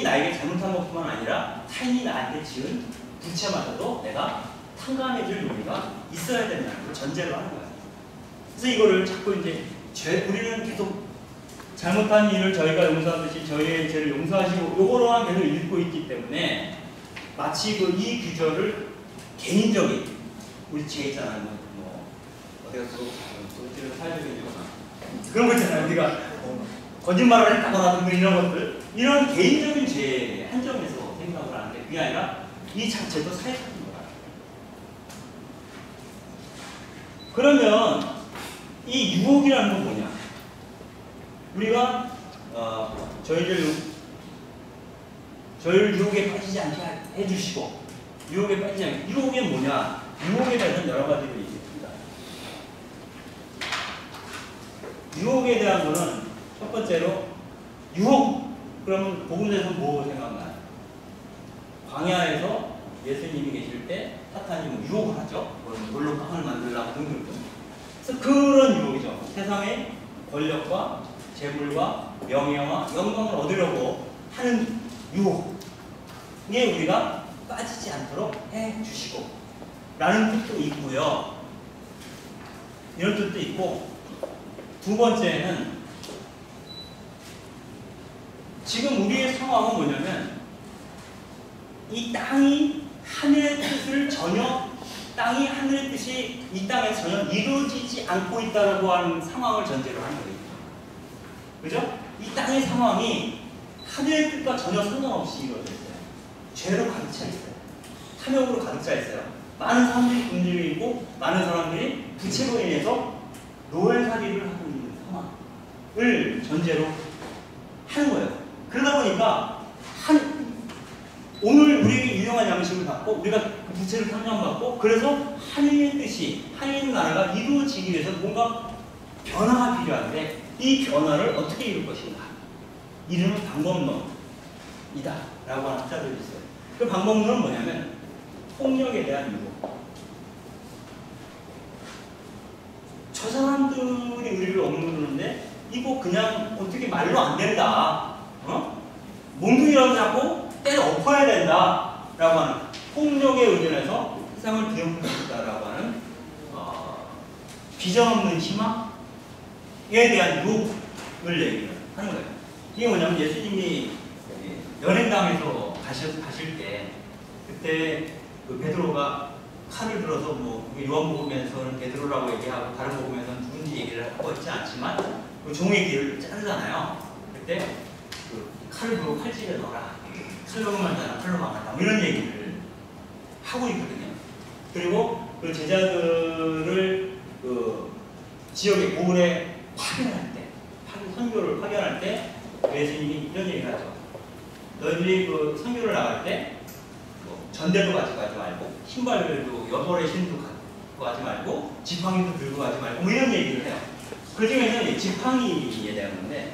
나에게 잘못한 것뿐만 아니라 타인이 나한테 지은 부채마저도 내가 탕감해줄 용의가 있어야 된다는 걸 전제로 하는 거예요. 그래서 이거를 자꾸 이제 우리는 계속 잘못한 일을 저희가 용서하듯이 저희의 죄를 용서하시고 요거로만 계속 읽고 있기 때문에 마치 이 규절을 개인적인 우리 죄 있잖아요. 뭐 어디가 소리를 사회적이거나 그런 거 있잖아요. 우리가 거짓말을 했다거나 뭐 이런 것들 이런 개인적인 죄의 한정에서 생각을 하는데 그게 아니라 이 자체도 사회적인 거다. 그러면 이 유혹이라는 건 뭐냐? 우리가 저희를 유혹에 빠지지 않게 해주시고 유혹에 빠지지 않게 유혹이 뭐냐? 유혹에 대해서는 여러 가지로 얘기합니다. 유혹에 대한 거는 첫 번째로 유혹 그러면 복음에서 뭐 생각나요? 광야에서 예수님이 계실 때 사탄이 뭐 유혹을 하죠. 돌로 빵을 만들라고 등등등. 그래서 그런 유혹이죠. 세상의 권력과 재물과 명예와 영광을 얻으려고 하는 유혹에 우리가 빠지지 않도록 해주시고 라는 뜻도 있고요. 이런 뜻도 있고 두 번째는 지금 우리의 상황은 뭐냐면 이 땅이 하늘의 뜻을 땅이 하늘의 뜻이 이 땅에서 전혀 이루어지지 않고 있다고 하는 상황을 전제로 하는 거예요. 그죠? 이 땅의 상황이 하늘의 뜻과 전혀 상관없이 이루어져 있어요. 죄로 가득 차 있어요. 탐욕으로 가득 차 있어요. 많은 사람들이 굶주려 있고 많은 사람들이 부채로 인해서 노예살이를 하고 있는 상황을 전제로 하는 거예요. 그러다 보니까 오늘 우리에게 유용한 양식을 받고 우리가 그 부채를 탕감받고 그래서 하늘의 뜻이 하늘의 나라가 이루어지기 위해서 뭔가 변화가 필요한데 이 변화를 어떻게 이룰 것인가? 이름은 방법론이다 라고 하는 학자들이 있어요. 그 방법론은 뭐냐면 폭력에 대한 유혹. 저 사람들이 우리를 억누르는데 이거 그냥 어떻게 말로 안 된다. 몽둥이라도 잡고 때려 엎어야 된다 라고 하는 폭력에 의존해서 세상을 뒤엎는다라고 하는 비전 없는 희망에 대한 유혹을 얘기를 하는 거예요. 이게 뭐냐면 예수님이 연행당에서 가실 때 그때 그 베드로가 칼을 들어서 뭐 요한복음에서는 베드로라고 얘기하고 다른 복음에서는 누군지 얘기를 하고 있지 않지만 그 종의 귀를 자르잖아요. 그때 그 칼을 들고 칼집에 넣어라. 칼로 만나라, 칼로 막았다. 뭐 이런 얘기를 하고 있거든요. 그리고 그 제자들을 그 지역의 고을에 파견할 때, 선교를 파견할 때 예수님이 이런 얘기를 하죠. 너희들이 그 선교를 나갈 때 전대도 가져가지 말고 신발도 여벌의 신도 갖고 가지 말고 지팡이도 들고 가지 말고 뭐 이런 얘기를 해요. 그 중에서 지팡이에 대한 건데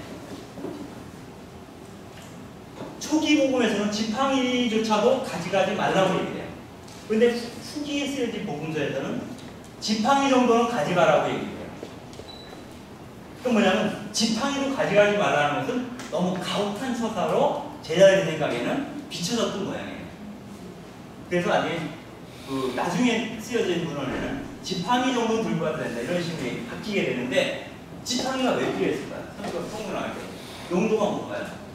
초기 복음에서는 지팡이조차도 가져가지 말라고 얘기해요. 그런데 후기에 쓰여진 복음서에서는 지팡이 정도는 가져가라고 얘기해요. 그럼 뭐냐면 지팡이도 가져가지 말라는 것은 너무 가혹한 처사로 제자들의 생각에는 비춰졌던 모양이에요. 그래서 나중에 나중에 쓰여진 문헌에는 지팡이 정도 들고 가야 된다 이런 식으로 바뀌게 되는데 지팡이가 왜 필요했을까요? 성경 나갈 때 용도가 뭔가요?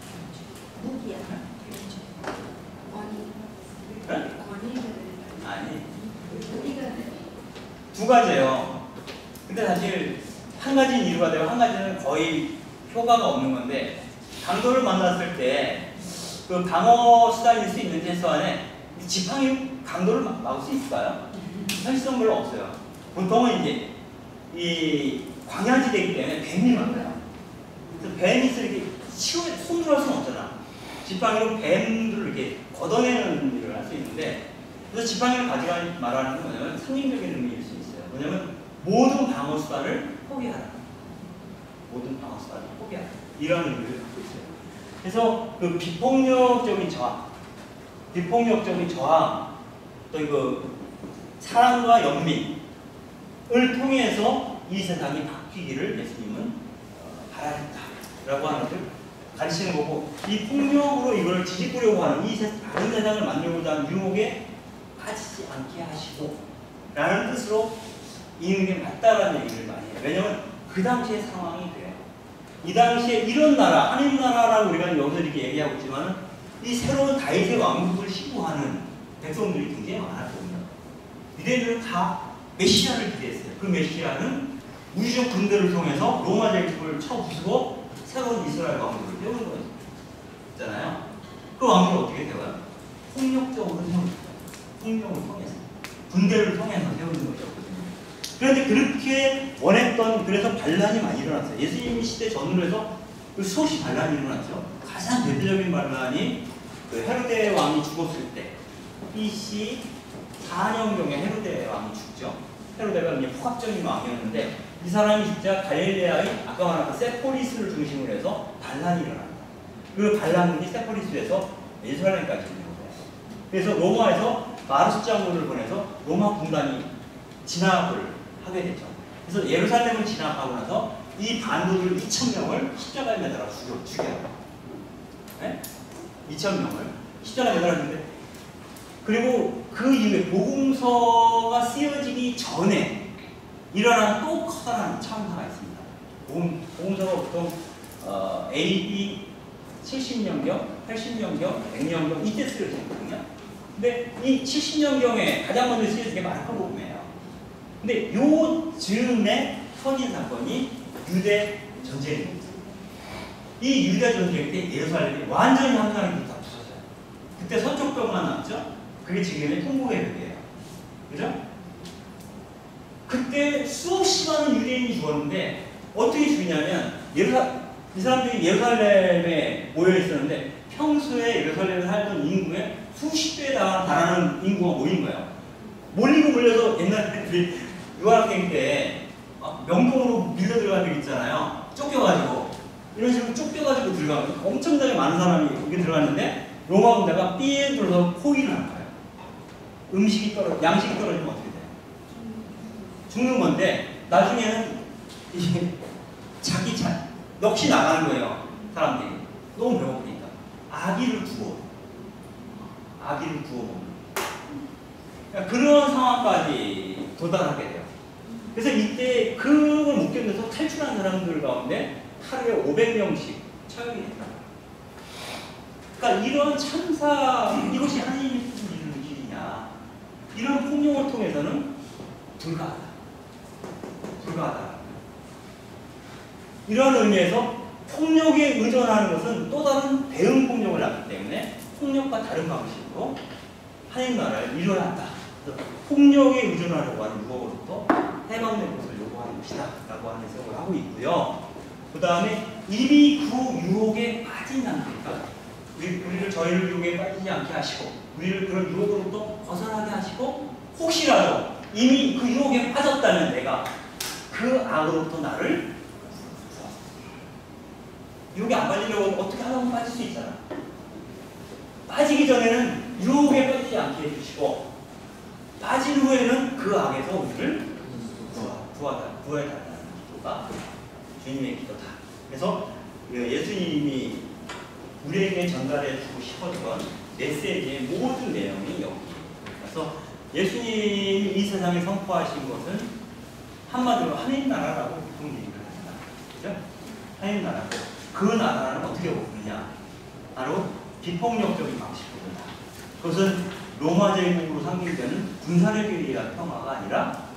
무기야. 아니. 무기가 두 가지예요. 근데 사실 한 가지는 이유가 되고 한 가지는 거의 효과가 없는 건데 강도를 만났을 때 그 방어 수단일 수 있는 최소한에 지팡이 강도를 막을 수 있을까요? 현실성 별로 없어요. 보통은 이제 이 광야지대이기 때문에 뱀이 많아요. 그래서 뱀이 이렇게 손으로 할 수는 없잖아. 지팡이로 뱀들을 이렇게 걷어내는 일을 할 수 있는데 그래서 지팡이를 가져가지 말라는 건 뭐냐면 상징적인 의미일 수 있어요. 뭐냐면 모든 방어 수단을 포기하라. 모든 방어 수단을 포기하라. 이런 의미를 갖고 있어요. 그래서 그 비폭력적인 저항, 또 그 사랑과 연민을 통해서 이 세상이 바뀌기를 예수님은 바라셨다라고 하는 것을 가르치는 거고, 이 폭력으로 이걸 뒤집으려고 하는 이 다른 세상을 만들고자 하는 유혹에 빠지지 않게 하시고 라는 뜻으로 있는 게 맞다라는 얘기를 많이 해요. 왜냐면 그 당시의 상황이 그래요. 이 당시에 이런 나라, 하나님 나라라고 우리가 여기서 이렇게 얘기하고 있지만은 이 새로운 다윗의 왕국을 시구하는 백성들이 굉장히 많았거든요. 이들은 다 메시아를 기대했어요. 그 메시아는 우주적 군대를 통해서 로마 제국을 쳐부수고 새로운 이스라엘 왕국을 세우는 거였잖아요. 그 왕국은 어떻게 되어요? 폭력적으로 세우는 거예요. 폭력을 통해서. 군대를 통해서 세우는 것이었거든요. 그런데 그렇게 원했던, 그래서 반란이 많이 일어났어요. 예수님 시대 전후로 해서 그 수없이 반란이 일어났죠. 가장 대표적인 반란이 그 헤로데 왕이 죽었을 때 BC 4년경에 헤로데 왕이 죽죠. 헤로데가 그냥 폭압적인 왕이었는데 이 사람이 진짜 갈릴레아의 아까 말한 세포리스를 중심으로 해서 반란이 일어납니다. 그 반란군이 세포리스에서 예루살렘까지 있는 거예요. 그래서 로마에서 마르스 장군을 보내서 로마 군단이 진압을 하게 되죠. 그래서 예루살렘을 진압하고 나서 이 반도들 2,000명을 십자가에 매달아 죽여요. 네? 2,000명을 십자가에 매달았는데, 그리고 그 이후에 복음서가 쓰여지기 전에 일어난 또 커다란 참사가 있습니다. 복음서가 보통 AD 70년경, 80년경, 100년경 이때 쓰여지거든요. 근데 이 70년경에 가장 먼저 쓰여진 게 마르코 복음이에요. 근데 요 즈음에 터진 사건이 유대 전쟁입니다. 이 유대 전쟁 때 예루살렘이 완전히 한 나라로 다 부서져요. 그때 서쪽벽만 남죠? 그게 지금의 통곡의 벽이에요. 그죠? 그때 수없이 많은 유대인이 죽었는데 어떻게 죽이냐면 이 사람들이 예루살렘에 모여 있었는데 평소에 예루살렘에 살던 인구의 수십 배에 달하는 인구가 모인 거예요. 몰리고 몰려서 옛날에 유학생 때 명동으로 밀려 들어간 적 있잖아요. 쫓겨가지고 이런 식으로 쫓겨가지고 들어가면 엄청나게 많은 사람이 여기 들어갔는데 로마 군대가 삐에 들어서 포위를 한 거예요. 양식이 떨어지면 어떻게 돼요? 죽는 건데 나중에는 이게 자기 넋이 나가는 거예요. 사람들이 너무 배고프니까 아기를 구워 먹는, 그러니까 그런 상황까지 도달하게 돼요. 그래서 이때 그걸 못 견뎌서 탈출한 사람들 가운데 하루에 500명씩 처형이 됐다. 그러니까 이런 참사, 이것이 하나님이 이루는 길이냐, 이런 폭력을 통해서는 불가하다. 이런 의미에서 폭력에 의존하는 것은 또 다른 대응 폭력을 낳기 때문에 폭력과 다른 방식으로 하나님 나라를 이뤄야 한다. 그래서 폭력에 의존하려고 하는 유혹으로부터 해방된 것을 요구하는 것이다 라고 하는 해석을 하고 있고요. 그 다음에 이미 그 유혹에 빠진 상태니까 저희를 유혹에 빠지지 않게 하시고 우리를 그런 유혹으로부터 벗어나게 하시고, 혹시라도 이미 그 유혹에 빠졌다면 내가 그 악으로부터 나를 유혹에 안 빠지려고 어떻게 하다 빠질 수 있잖아. 빠지기 전에는 유혹에 빠지지 않게 해주시고 빠진 후에는 그 악에서 우리를 구해달라는 기도가 주님의 기도다. 그래서 예수님이 우리에게 전달해 주고 싶었던 메시지의 모든 내용이 여기. 그래서 예수님이 이 세상에 선포하신 것은 한마디로 하나님 나라라고 보통 얘기를 합니다. 그죠? 하나님 나라고. 그 나라는 어떻게 보느냐? 바로 비폭력적인 방식으로 본다. 그것은 로마 제국으로 상징되는 군사력에 의한 평화가 아니라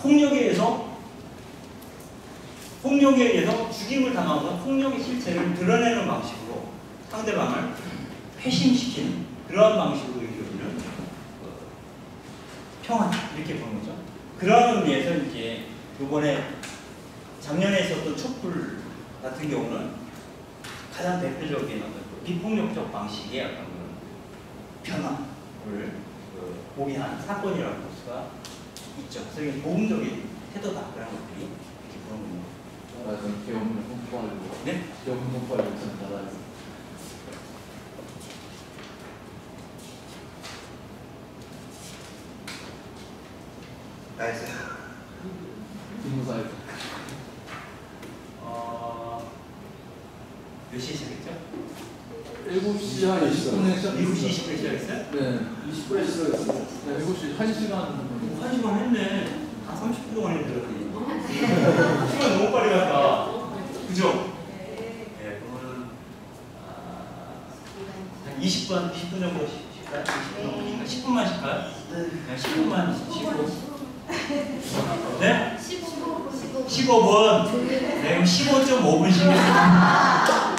폭력에 의해서 죽임을 당하면서 폭력의 실체를 드러내는 방식으로 상대방을 회심시키는 그러한 방식으로 이루어지는 평화, 이렇게 보는 거죠. 그런 의미에서 이제 이번에 작년에 있었던 촛불 같은 경우는 가장 대표적인 어떤 비폭력적 방식의 어떤 변화를 보이한 사건이라고 볼 수가 있죠. 그래서 이게 복음적인 태도다, 그런 것들이 이렇게 보는 겁니다. 저는 개업을 홍보하려고. 네? 개업을 홍보하려고 저는 나라에서. 나이스. 기무사에서. 몇 시에 시작했죠? 7시 7시 한 20분에 시작. 7시 20분에 시작했어요? 네, 20분에 시작했어요. 네, 7시 1시간. 1시간 했네. 한 30분 동안 했더니. 시간 너무 빨리 갔다. 그죠? 네, 그러면 한 20분 정도 쉴까요? 10분만 쉴까요? 그냥 10분만 쉬고. 네? 15분. 네, 그럼 15.5분 쉬겠습니다.